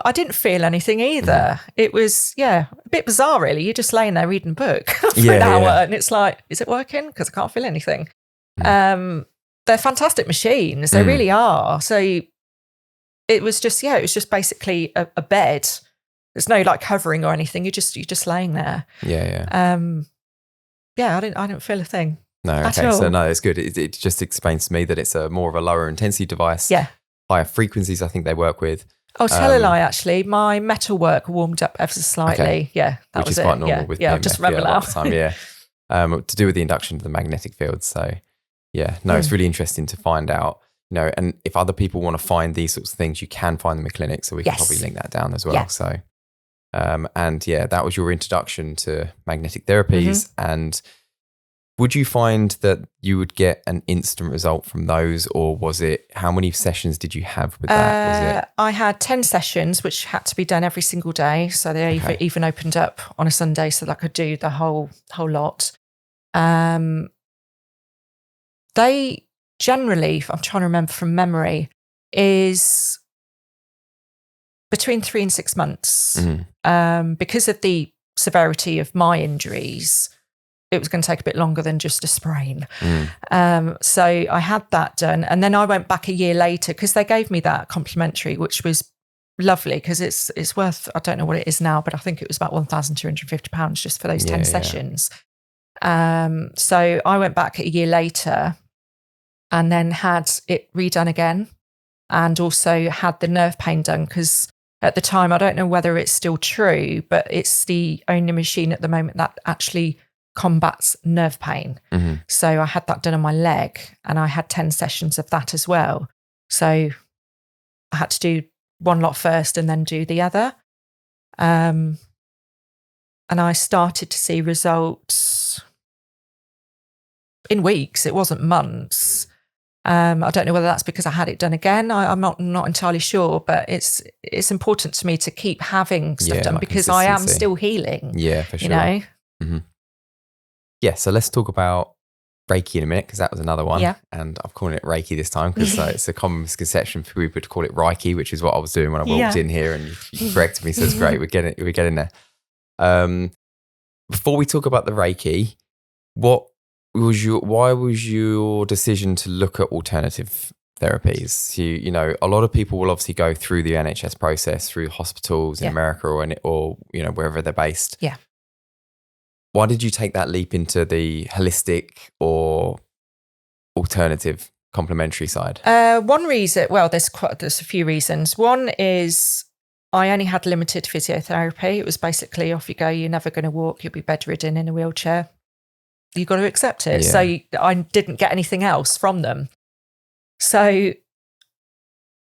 I didn't feel anything either. It was, a bit bizarre really. You're just laying there reading a book for an hour and it's like, is it working? Because I can't feel anything. They're fantastic machines. They really are. So it was just basically a bed. There's no like covering or anything. You're just laying there. Yeah. I didn't feel a thing. No, okay. So no, it's good. It just explains to me that it's a more of a lower intensity device. Yeah. Higher frequencies, I think they work with. Oh, tell a lie, actually. My metal work warmed up ever so slightly. Okay. Yeah, that was it. Which is quite normal with PEMF. I've just remembered now. To do with the induction to the magnetic field. So it's really interesting to find out, and if other people want to find these sorts of things, you can find them in clinics. So we can probably link that down as well. Yeah. So, that was your introduction to magnetic therapies. And would you find that you would get an instant result from those, or was it, how many sessions did you have with that? I had 10 sessions, which had to be done every single day. So they even opened up on a Sunday so that I could do the whole lot. They generally, I'm trying to remember from memory, is between 3 and 6 months. Because of the severity of my injuries, it was going to take a bit longer than just a sprain. So I had that done. And then I went back a year later because they gave me that complementary, which was lovely because it's worth, I don't know what it is now, but I think it was about £1,250 just for those 10 sessions. So I went back a year later and then had it redone again and also had the nerve pain done because at the time, I don't know whether it's still true, but it's the only machine at the moment that actually combats nerve pain. So I had that done on my leg and I had 10 sessions of that as well. So I had to do one lot first and then do the other. And I started to see results in weeks. It wasn't months. I don't know whether that's because I had it done again. I'm not entirely sure, but it's important to me to keep having stuff done because I am still healing. Yeah, for sure. You know? Yeah, so let's talk about Reiki in a minute because that was another one. Yeah. And I'm calling it Reiki this time because it's a common misconception for people to call it Reiki, which is what I was doing when I walked in here and you corrected me. So it's great. We're getting there. Before we talk about the Reiki, why was your decision to look at alternative therapies? You know, a lot of people will obviously go through the NHS process, through hospitals in America or you know, wherever they're based. Yeah. Why did you take that leap into the holistic or alternative complementary side? One reason, well, there's a few reasons. One is I only had limited physiotherapy. It was basically off you go. You're never going to walk. You'll be bedridden in a wheelchair. You've got to accept it. Yeah. So I didn't get anything else from them. So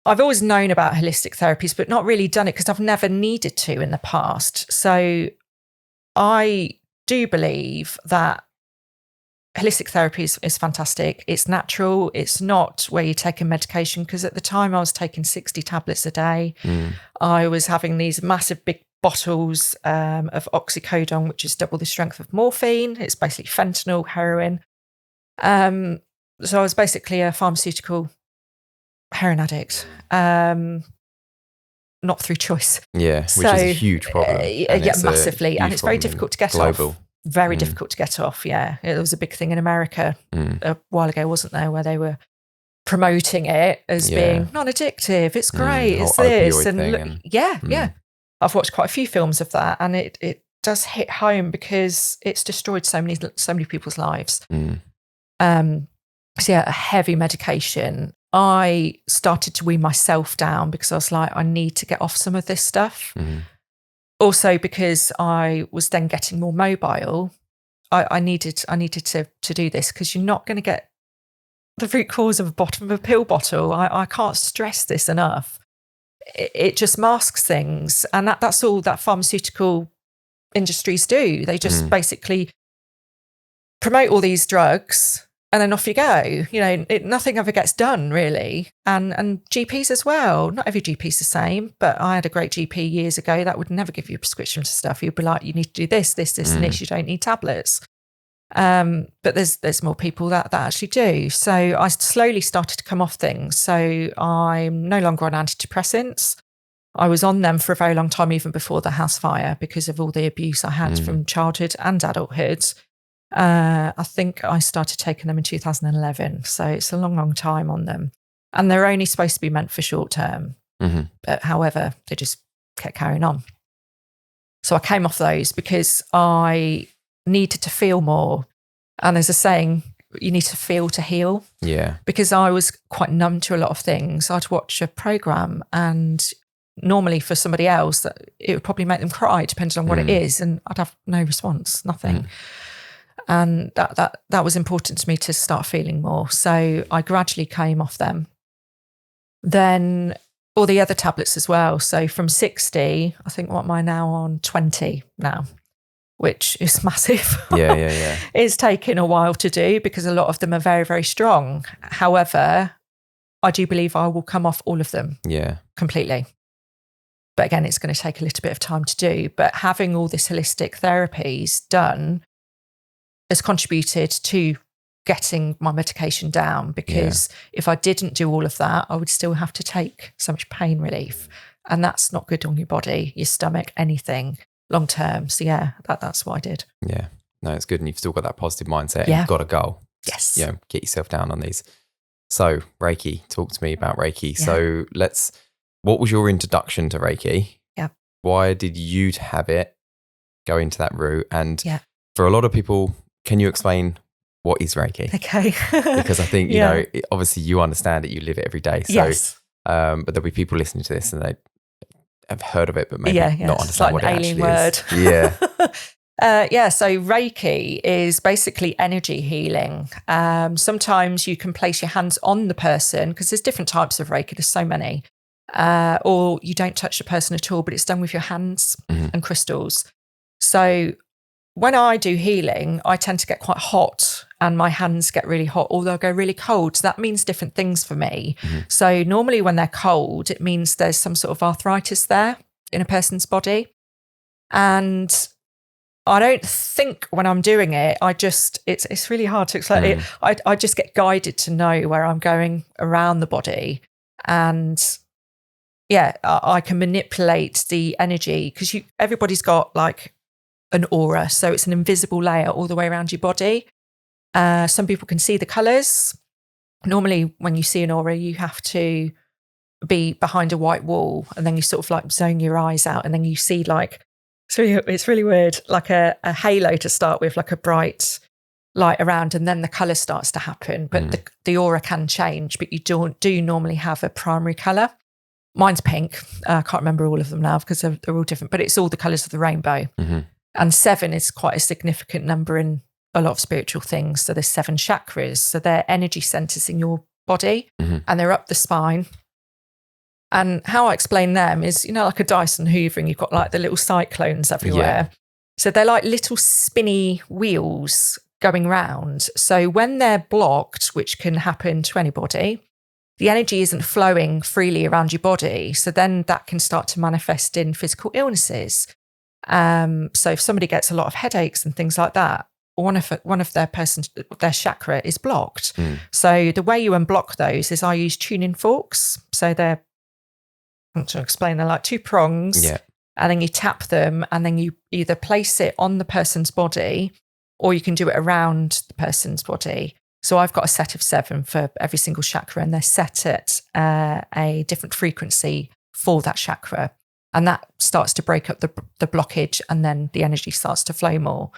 I've always known about holistic therapies, but not really done it because I've never needed to in the past. So I do believe that holistic therapy is fantastic. It's natural. It's not where you take a medication because at the time I was taking 60 tablets a day. I was having these massive big bottles of oxycodone, which is double the strength of morphine. It's basically fentanyl, heroin. So I was basically a pharmaceutical heroin addict. Not through choice. Yeah, which is a huge problem. Massively. And it's very difficult to get off. Very Mm. difficult to get off, yeah. There was a big thing in America a while ago, wasn't there, where they were promoting it as being non-addictive, it's great, it's this. And yeah. I've watched quite a few films of that and it does hit home because it's destroyed so many people's lives. So yeah, a heavy medication. I started to wean myself down because I was like, I need to get off some of this stuff. Also because I was then getting more mobile. I needed to do this because you're not going to get the root cause of the bottom of a pill bottle. I can't stress this enough. It just masks things. And that's all that pharmaceutical industries do. They just basically promote all these drugs and then off you go. You know, nothing ever gets done really. And GPs as well. Not every GP's the same, but I had a great GP years ago that would never give you a prescription to stuff. He'd be like, you need to do this, and this. You don't need tablets. But there's more people that actually do. So I slowly started to come off things. So I'm no longer on antidepressants. I was on them for a very long time, even before the house fire, because of all the abuse I had from childhood and adulthood. I think I started taking them in 2011. So it's a long, long time on them. And they're only supposed to be meant for short term. But however, they just kept carrying on. So I came off those because I needed to feel more. And there's a saying, you need to feel to heal. Yeah. Because I was quite numb to a lot of things. I'd watch a program and normally for somebody else that it would probably make them cry, depending on what it is. And I'd have no response, nothing. And that was important to me to start feeling more. So I gradually came off them. Then all the other tablets as well. So from 60, I think what am I now on? 20 now, which is massive. Yeah. It's taken a while to do because a lot of them are very, very strong. However, I do believe I will come off all of them completely. But again, it's going to take a little bit of time to do. But having all this holistic therapies done has contributed to getting my medication down because if I didn't do all of that, I would still have to take so much pain relief. And that's not good on your body, your stomach, anything long term. So yeah, that's what I did. Yeah. No, it's good. And you've still got that positive mindset and Yeah. you've got a goal. Yes. You know, get yourself down on these. So Reiki, talk to me about Reiki. Yeah. So what was your introduction to Reiki? Yeah. Why did you have it, go into that route? And Yeah. for a lot of people, can you explain what is Reiki? Okay. Because I think, you know, obviously you understand it, you live it every day. So, yes. But there'll be people listening to this and they have heard of it, but maybe not not understand what it alien actually word. is. Yeah. So Reiki is basically energy healing. Sometimes you can place your hands on the person because there's different types of Reiki. There's so many. Or you don't touch the person at all, but it's done with your hands and crystals. So when I do healing, I tend to get quite hot and my hands get really hot, or they'll go really cold. So that means different things for me. So normally when they're cold, it means there's some sort of arthritis there in a person's body. And I don't think when I'm doing it, it's really hard to explain it. I just get guided to know where I'm going around the body. And I can manipulate the energy because everybody's got like an aura. So it's an invisible layer all the way around your body. Some people can see the colours. Normally when you see an aura, you have to be behind a white wall and then you sort of like zone your eyes out and then you see like, it's really weird, like a halo to start with, like a bright light around, and then the colour starts to happen. But the aura can change, but you do normally have a primary colour. Mine's pink. I can't remember all of them now because they're all different, but it's all the colours of the rainbow. And 7 is quite a significant number in a lot of spiritual things. So there's 7 chakras. So they're energy centres in your body and they're up the spine. And how I explain them is, like a Dyson Hoover and you've got like the little cyclones everywhere. Yeah. So they're like little spinny wheels going round. So when they're blocked, which can happen to anybody, the energy isn't flowing freely around your body. So then that can start to manifest in physical illnesses. So if somebody gets a lot of headaches and things like that, one of their chakra is blocked. So the way you unblock those is I use tuning forks. So they're like 2 prongs, and then you tap them, and then you either place it on the person's body, or you can do it around the person's body. So I've got a set of 7 for every single chakra, and they're set at a different frequency for that chakra. And that starts to break up the blockage, and then the energy starts to flow more.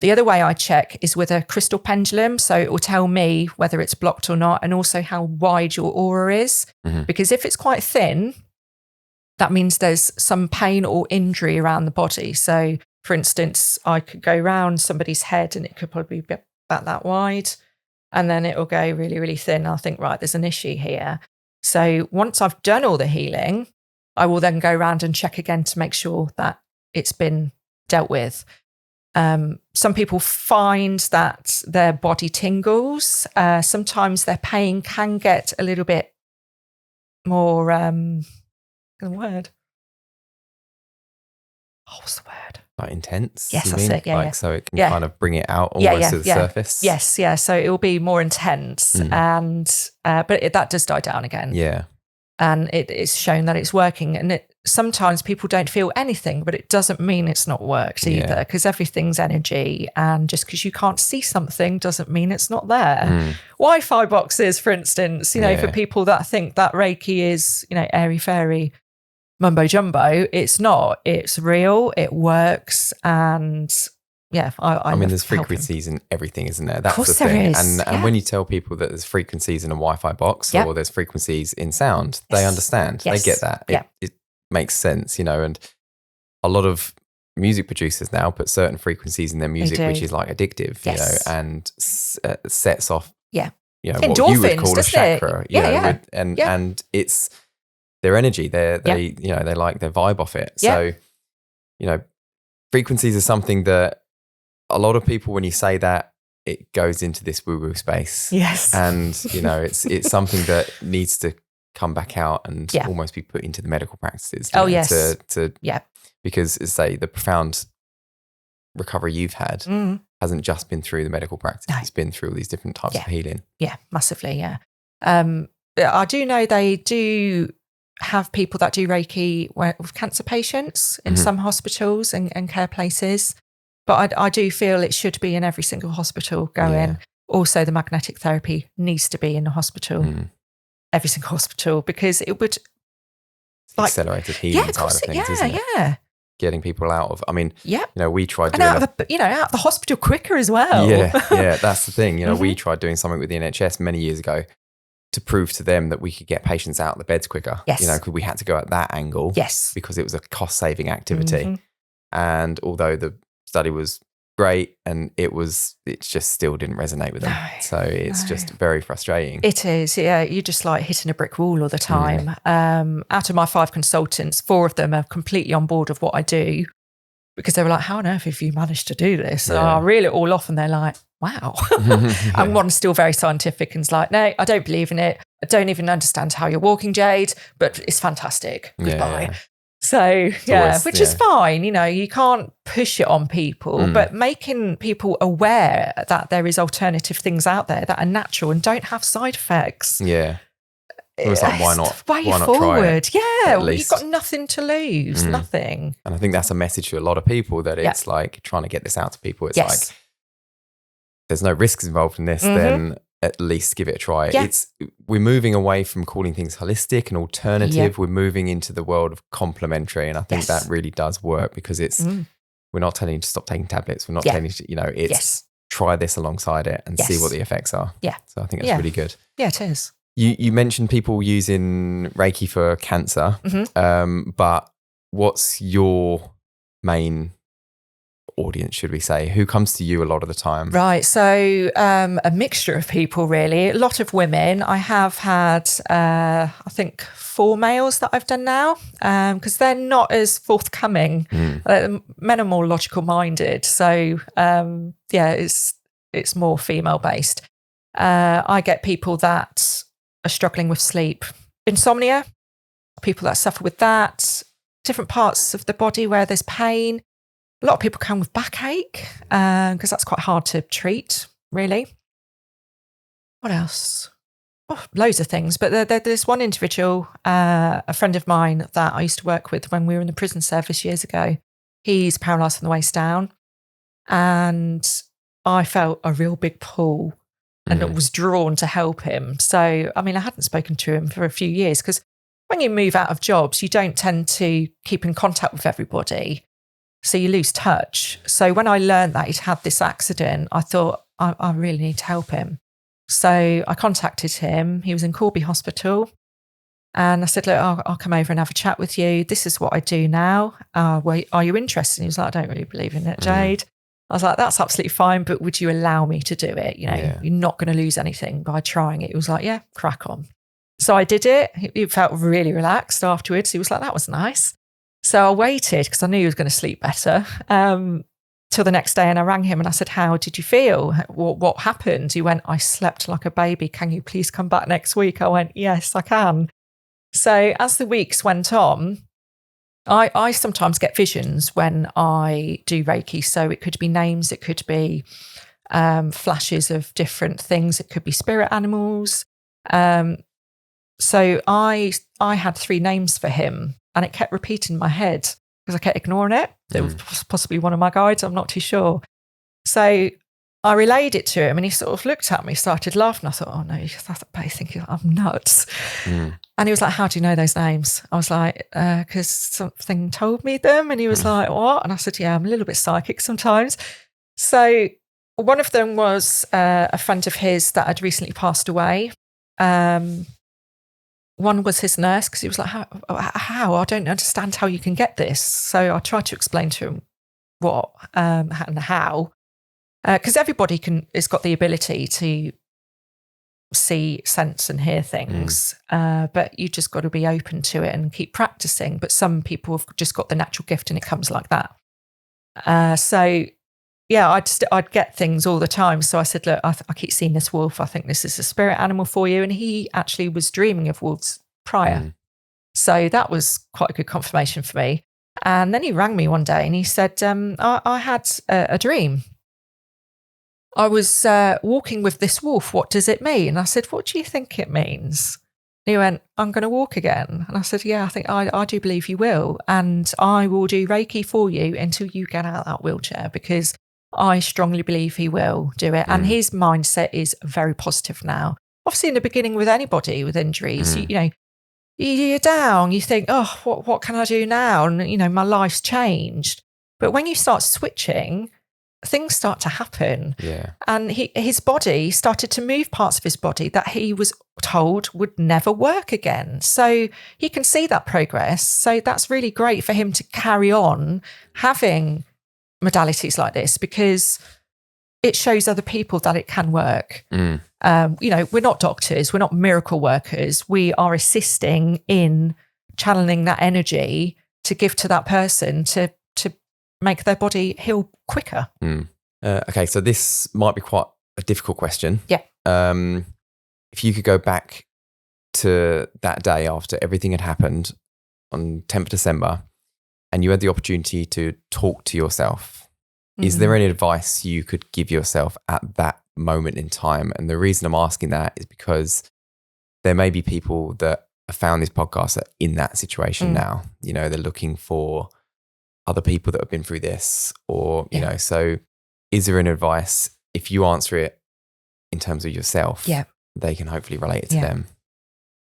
The other way I check is with a crystal pendulum. So it will tell me whether it's blocked or not, and also how wide your aura is. Because if it's quite thin, that means there's some pain or injury around the body. So, for instance, I could go round somebody's head and it could probably be about that wide, and then it will go really, really thin. I'll think, right, there's an issue here. So once I've done all the healing, I will then go around and check again to make sure that it's been dealt with. Some people find that their body tingles. Sometimes their pain can get a little bit more... the word. What's the word? Like intense? Yes, that's it. Yeah, So it can kind of bring it out almost to the surface. Yes, yeah. So it will be more intense, and but that does die down again. Yeah, and it's shown that it's working. And sometimes people don't feel anything, but it doesn't mean it's not worked either, because everything's energy, and just because you can't see something doesn't mean it's not there. Wi-Fi boxes, for instance, for people that think that Reiki is airy fairy mumbo jumbo, it's not. It's real. It works, and I mean, there's frequencies in everything, isn't there? That's of course the thing. There is. And when you tell people that there's frequencies in a Wi-Fi box or there's frequencies in sound, they understand. They get that. It makes sense, and a lot of music producers now put certain frequencies in their music, which is like addictive, and sets off, what you would call a chakra, and it's their energy, they like their vibe off it. So, frequencies are something that a lot of people, when you say that, it goes into this woo-woo space. Yes. And, it's something that needs to come back out and almost be put into the medical practices. Because, as say, the profound recovery you've had hasn't just been through the medical practice. No. It's been through all these different types of healing. Yeah, massively, I do know they do have people that do Reiki with cancer patients in some hospitals and care places. But I do feel it should be in every single hospital going. Yeah. Also, the magnetic therapy needs to be in the hospital, every single hospital, because it would accelerated healing side of things, isn't it? Yeah. Getting people out of, I mean, Yep. We tried doing out of the hospital quicker as well. Yeah, that's the thing. We tried doing something with the NHS many years ago to prove to them that we could get patients out of the beds quicker. Yes. Because we had to go at that angle. Yes. Because it was a cost-saving activity. And although the study was great, and it just still didn't resonate with them. So it's just very frustrating. It is, yeah. You're just like hitting a brick wall all the time. Out of my 5 consultants, 4 of them are completely on board of what I do, because they were like, how on earth have you managed to do this? And I reel it all off and they're like, wow. And one's still very scientific and is like, no, I don't believe in it. I don't even understand how you're walking, Jade, but it's fantastic. Goodbye. Yeah. So, which is fine. You can't push it on people, but making people aware that there is alternative things out there that are natural and don't have side effects. Yeah. It was like, why not forward? Try it? Yeah. Well, you've got nothing to lose, nothing. And I think that's a message to a lot of people, that it's like trying to get this out to people. It's like, there's no risks involved in this, then at least give it a try. Yeah. We're moving away from calling things holistic and alternative. Yep. We're moving into the world of complementary. And I think that really does work, because we're not telling you to stop taking tablets. We're not telling you to, it's try this alongside it and see what the effects are. Yeah. So I think that's really good. Yeah, it is. You mentioned people using Reiki for cancer, but what's your main audience, should we say? Who comes to you a lot of the time? Right. So a mixture of people, really. A lot of women. I have had, I think, 4 males that I've done now, because they're not as forthcoming. Men are more logical minded. So, it's more female based. I get people that are struggling with sleep, insomnia, people that suffer with that, different parts of the body where there's pain. A lot of people come with backache, because that's quite hard to treat, really. What else? Oh, loads of things. But there's one individual, a friend of mine that I used to work with when we were in the prison service years ago. He's paralysed from the waist down. And I felt a real big pull and it was drawn to help him. So, I mean, I hadn't spoken to him for a few years, because when you move out of jobs, you don't tend to keep in contact with everybody. So you lose touch. So when I learned that he'd had this accident, I thought, I really need to help him. So I contacted him. He was in Corby Hospital. And I said, look, I'll come over and have a chat with you. This is what I do now. Are you interested? And he was like, I don't really believe in it, Jade. I was like, that's absolutely fine, but would you allow me to do it? You're not going to lose anything by trying it. He was like, yeah, crack on. So I did it. He felt really relaxed afterwards. He was like, that was nice. So I waited, because I knew he was going to sleep better, till the next day. And I rang him and I said, how did you feel? What happened? He went, I slept like a baby. Can you please come back next week? I went, yes, I can. So as the weeks went on, I sometimes get visions when I do Reiki. So it could be names, it could be flashes of different things. It could be spirit animals. So I had 3 names for him. And it kept repeating in my head because I kept ignoring it. It was possibly one of my guides. I'm not too sure. So I relayed it to him and he sort of looked at me, started laughing. I thought, oh no, he's thinking I'm nuts. And he was like, how do you know those names? I was like, because something told me them. And he was like, what? And I said, yeah, I'm a little bit psychic sometimes. So one of them was a friend of his that had recently passed away. One was his nurse, because he was like, how? I don't understand how you can get this. So I tried to explain to him what and how. Because everybody has got the ability to see, sense and hear things. But you just got to be open to it and keep practicing. But some people have just got the natural gift and it comes like that. I'd get things all the time. So I said, look, I keep seeing this wolf. I think this is a spirit animal for you. And he actually was dreaming of wolves prior. So that was quite a good confirmation for me. And then he rang me one day and he said, I had a dream. I was walking with this wolf. What does it mean? I said, what do you think it means? he went, I'm going to walk again. And I said, yeah, I think I do believe you will. And I will do Reiki for you until you get out of that wheelchair, because I strongly believe he will do it. And his mindset is very positive now. Obviously, in the beginning with anybody with injuries, you know, you're down, you think, oh, what can I do now? And, you know, my life's changed. But when you start switching, things start to happen. Yeah. And his body started to move parts of his body that he was told would never work again. So he can see that progress. So that's really great for him to carry on having modalities like this, because it shows other people that it can work. You know, we're not doctors, we're not miracle workers. We are assisting in channeling that energy to give to that person to make their body heal quicker. Okay, so this might be quite a difficult question. Yeah. If you could go back to that day after everything had happened on 10th December and you had the opportunity to talk to yourself, is there any advice you could give yourself at that moment in time? And the reason I'm asking that is because there may be people that have found this podcast that are in that situation now. You know, they're looking for other people that have been through this, or, you know, so is there an advice, if you answer it in terms of yourself, they can hopefully relate it to them?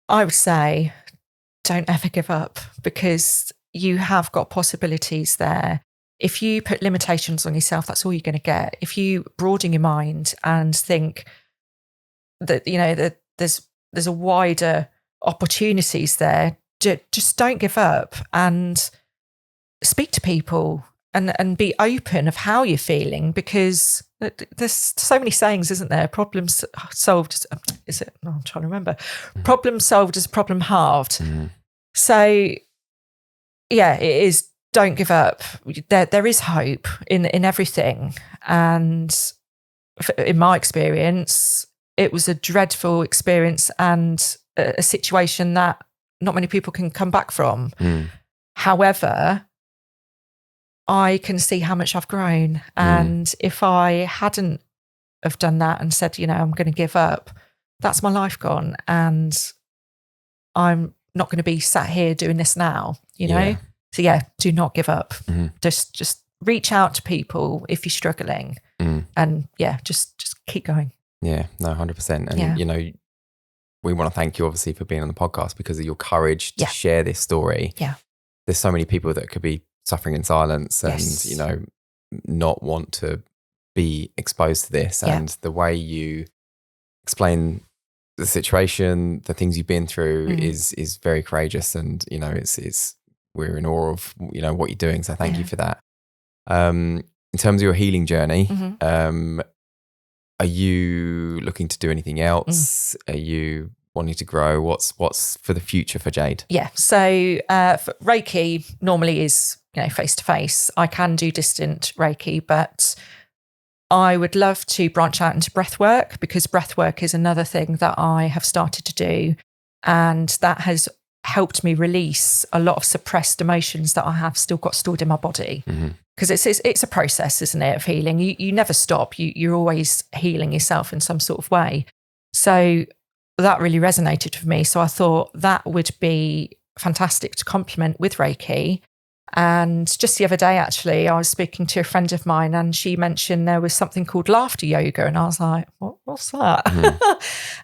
I would say don't ever give up, because you have got possibilities there. If you put limitations on yourself, that's all you're going to get. If you broaden your mind and think that, you know, that there's a wider opportunities there, just don't give up and speak to people and be open of how you're feeling, because there's so many sayings, isn't there? Problems solved, is it? No, I'm trying to remember. Problem solved is problem halved. So yeah, it is. Don't give up. There is hope in everything. And in my experience, it was a dreadful experience and a situation that not many people can come back from. However, I can see how much I've grown. And if I hadn't have done that and said, you know, I'm going to give up, that's my life gone. And I'm not going to be sat here doing this now, you know? So yeah, do not give up. Just reach out to people if you're struggling, and just keep going. Yeah, no, 100%. And you know, we want to thank you obviously for being on the podcast, because of your courage to share this story. There's so many people that could be suffering in silence and, you know, not want to be exposed to this. And the way you explain the situation, the things you've been through is very courageous. And, you know, it's we're in awe of, you know, what you're doing. So thank you for that. In terms of your healing journey, are you looking to do anything else? Are you wanting to grow? What's for the future for Jade? Yeah. So Reiki normally is, you know, face to face. I can do distant Reiki, but I would love to branch out into breath work, because breath work is another thing that I have started to do. And that has helped me release a lot of suppressed emotions that I have still got stored in my body. Because it's a process, isn't it, of healing? You never stop. You're always healing yourself in some sort of way. So that really resonated with me. So I thought that would be fantastic to complement with Reiki. And just the other day, actually, I was speaking to a friend of mine and she mentioned there was something called laughter yoga. And I was like, what's that?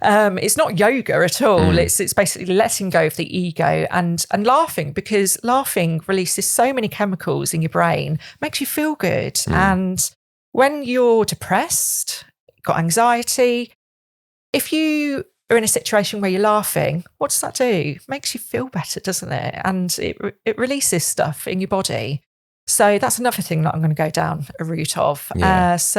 It's not yoga at all. It's basically letting go of the ego and laughing, because laughing releases so many chemicals in your brain, makes you feel good. And when you're depressed, got anxiety, if you are in a situation where you're laughing, what does that do? It makes you feel better, doesn't it? And it releases stuff in your body. So that's another thing that I'm going to go down a route of. Once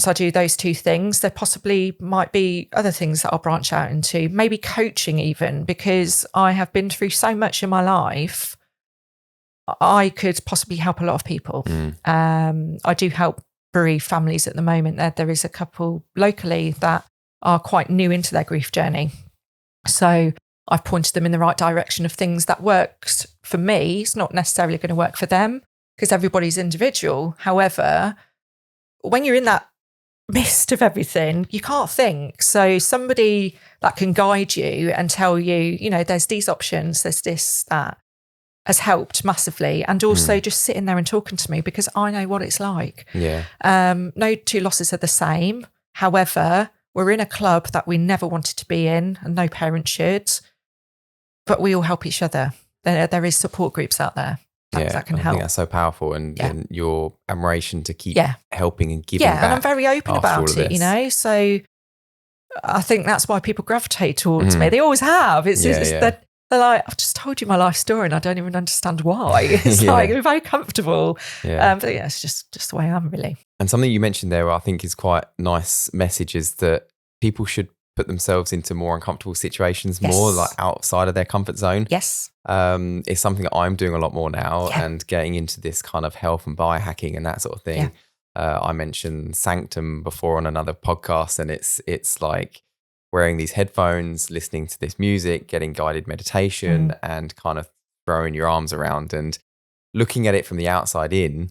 I do those two things, there possibly might be other things that I'll branch out into, maybe coaching even, because I have been through so much in my life. I could possibly help a lot of people. I do help bereaved families at the moment. There is a couple locally that are quite new into their grief journey. So I've pointed them in the right direction of things that worked for me. It's not necessarily going to work for them, because everybody's individual. However, when you're in that midst of everything, you can't think. So somebody that can guide you and tell you, there's these options, there's this, that, has helped massively. And also just sitting there and talking to me, because I know what it's like. Yeah. No two losses are the same. However, we're in a club that we never wanted to be in, and no parent should, but we all help each other. There is support groups out there that can help. I think that's so powerful, and your admiration to keep helping and giving back. And I'm very open about it, so I think that's why people gravitate towards me. They always have. It's they're like, I've just told you my life story and I don't even understand why. It's like, we're very comfortable. But it's just the way I am, really. And something you mentioned there, I think is quite nice message, is that people should put themselves into more uncomfortable situations, more like outside of their comfort zone. Yes. It's something that I'm doing a lot more now, and getting into this kind of health and biohacking and that sort of thing. I mentioned Sanctum before on another podcast, and it's like wearing these headphones, listening to this music, getting guided meditation, and kind of throwing your arms around and looking at it from the outside in.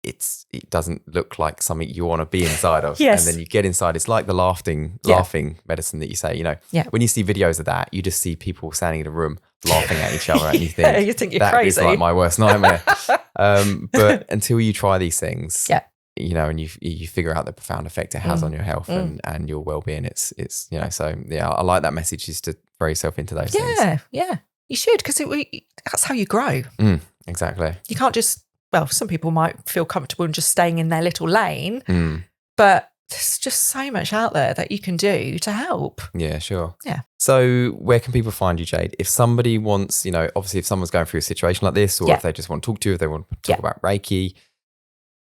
It doesn't look like something you want to be inside of. Yes. And then you get inside. It's like the laughing medicine that you say, when you see videos of that, you just see people standing in a room laughing at each other, and you think, you think you're that crazy. is like my worst nightmare. But until you try these things, and you figure out the profound effect it has on your health and your well-being, it's so I like that message, is to throw yourself into those things. Yeah, you should, because that's how you grow. Exactly. You can't just, some people might feel comfortable in just staying in their little lane, but there's just so much out there that you can do to help. Yeah, sure. Yeah. So where can people find you, Jade? If somebody wants, obviously if someone's going through a situation like this, or if they just want to talk to you, if they want to talk about Reiki,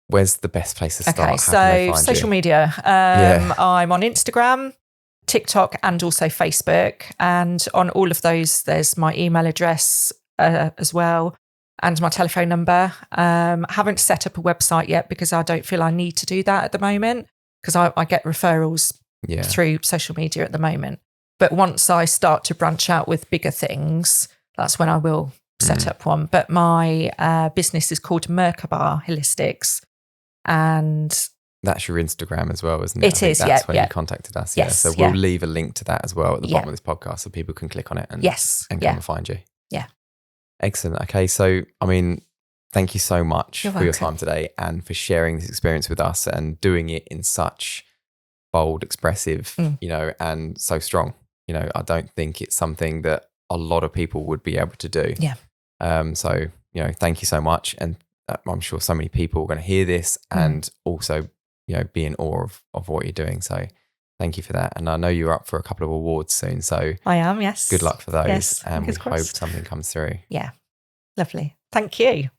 where's the best place to start? Okay, so social media. I'm on Instagram, TikTok, and also Facebook. And on all of those, there's my email address as well, and my telephone number. I haven't set up a website yet because I don't feel I need to do that at the moment, because I get referrals through social media at the moment. But once I start to branch out with bigger things, that's when I will set up one. But my business is called Merkaba Holistics. And that's your Instagram as well, isn't it? It is, that's when you contacted us. Yes, so we'll leave a link to that as well at the bottom of this podcast, so people can click on it and come and find you. Yeah. Excellent. Okay, so thank you so much for your time today, and for sharing this experience with us, and doing it in such bold, expressive, and so strong. I don't think it's something that a lot of people would be able to do. Yeah. So thank you so much, and I'm sure so many people are going to hear this and also, be in awe of what you're doing. So thank you for that. And I know you're up for a couple of awards soon. So I am, yes. Good luck for those. Yes, and we hope something comes through. Yeah. Lovely. Thank you.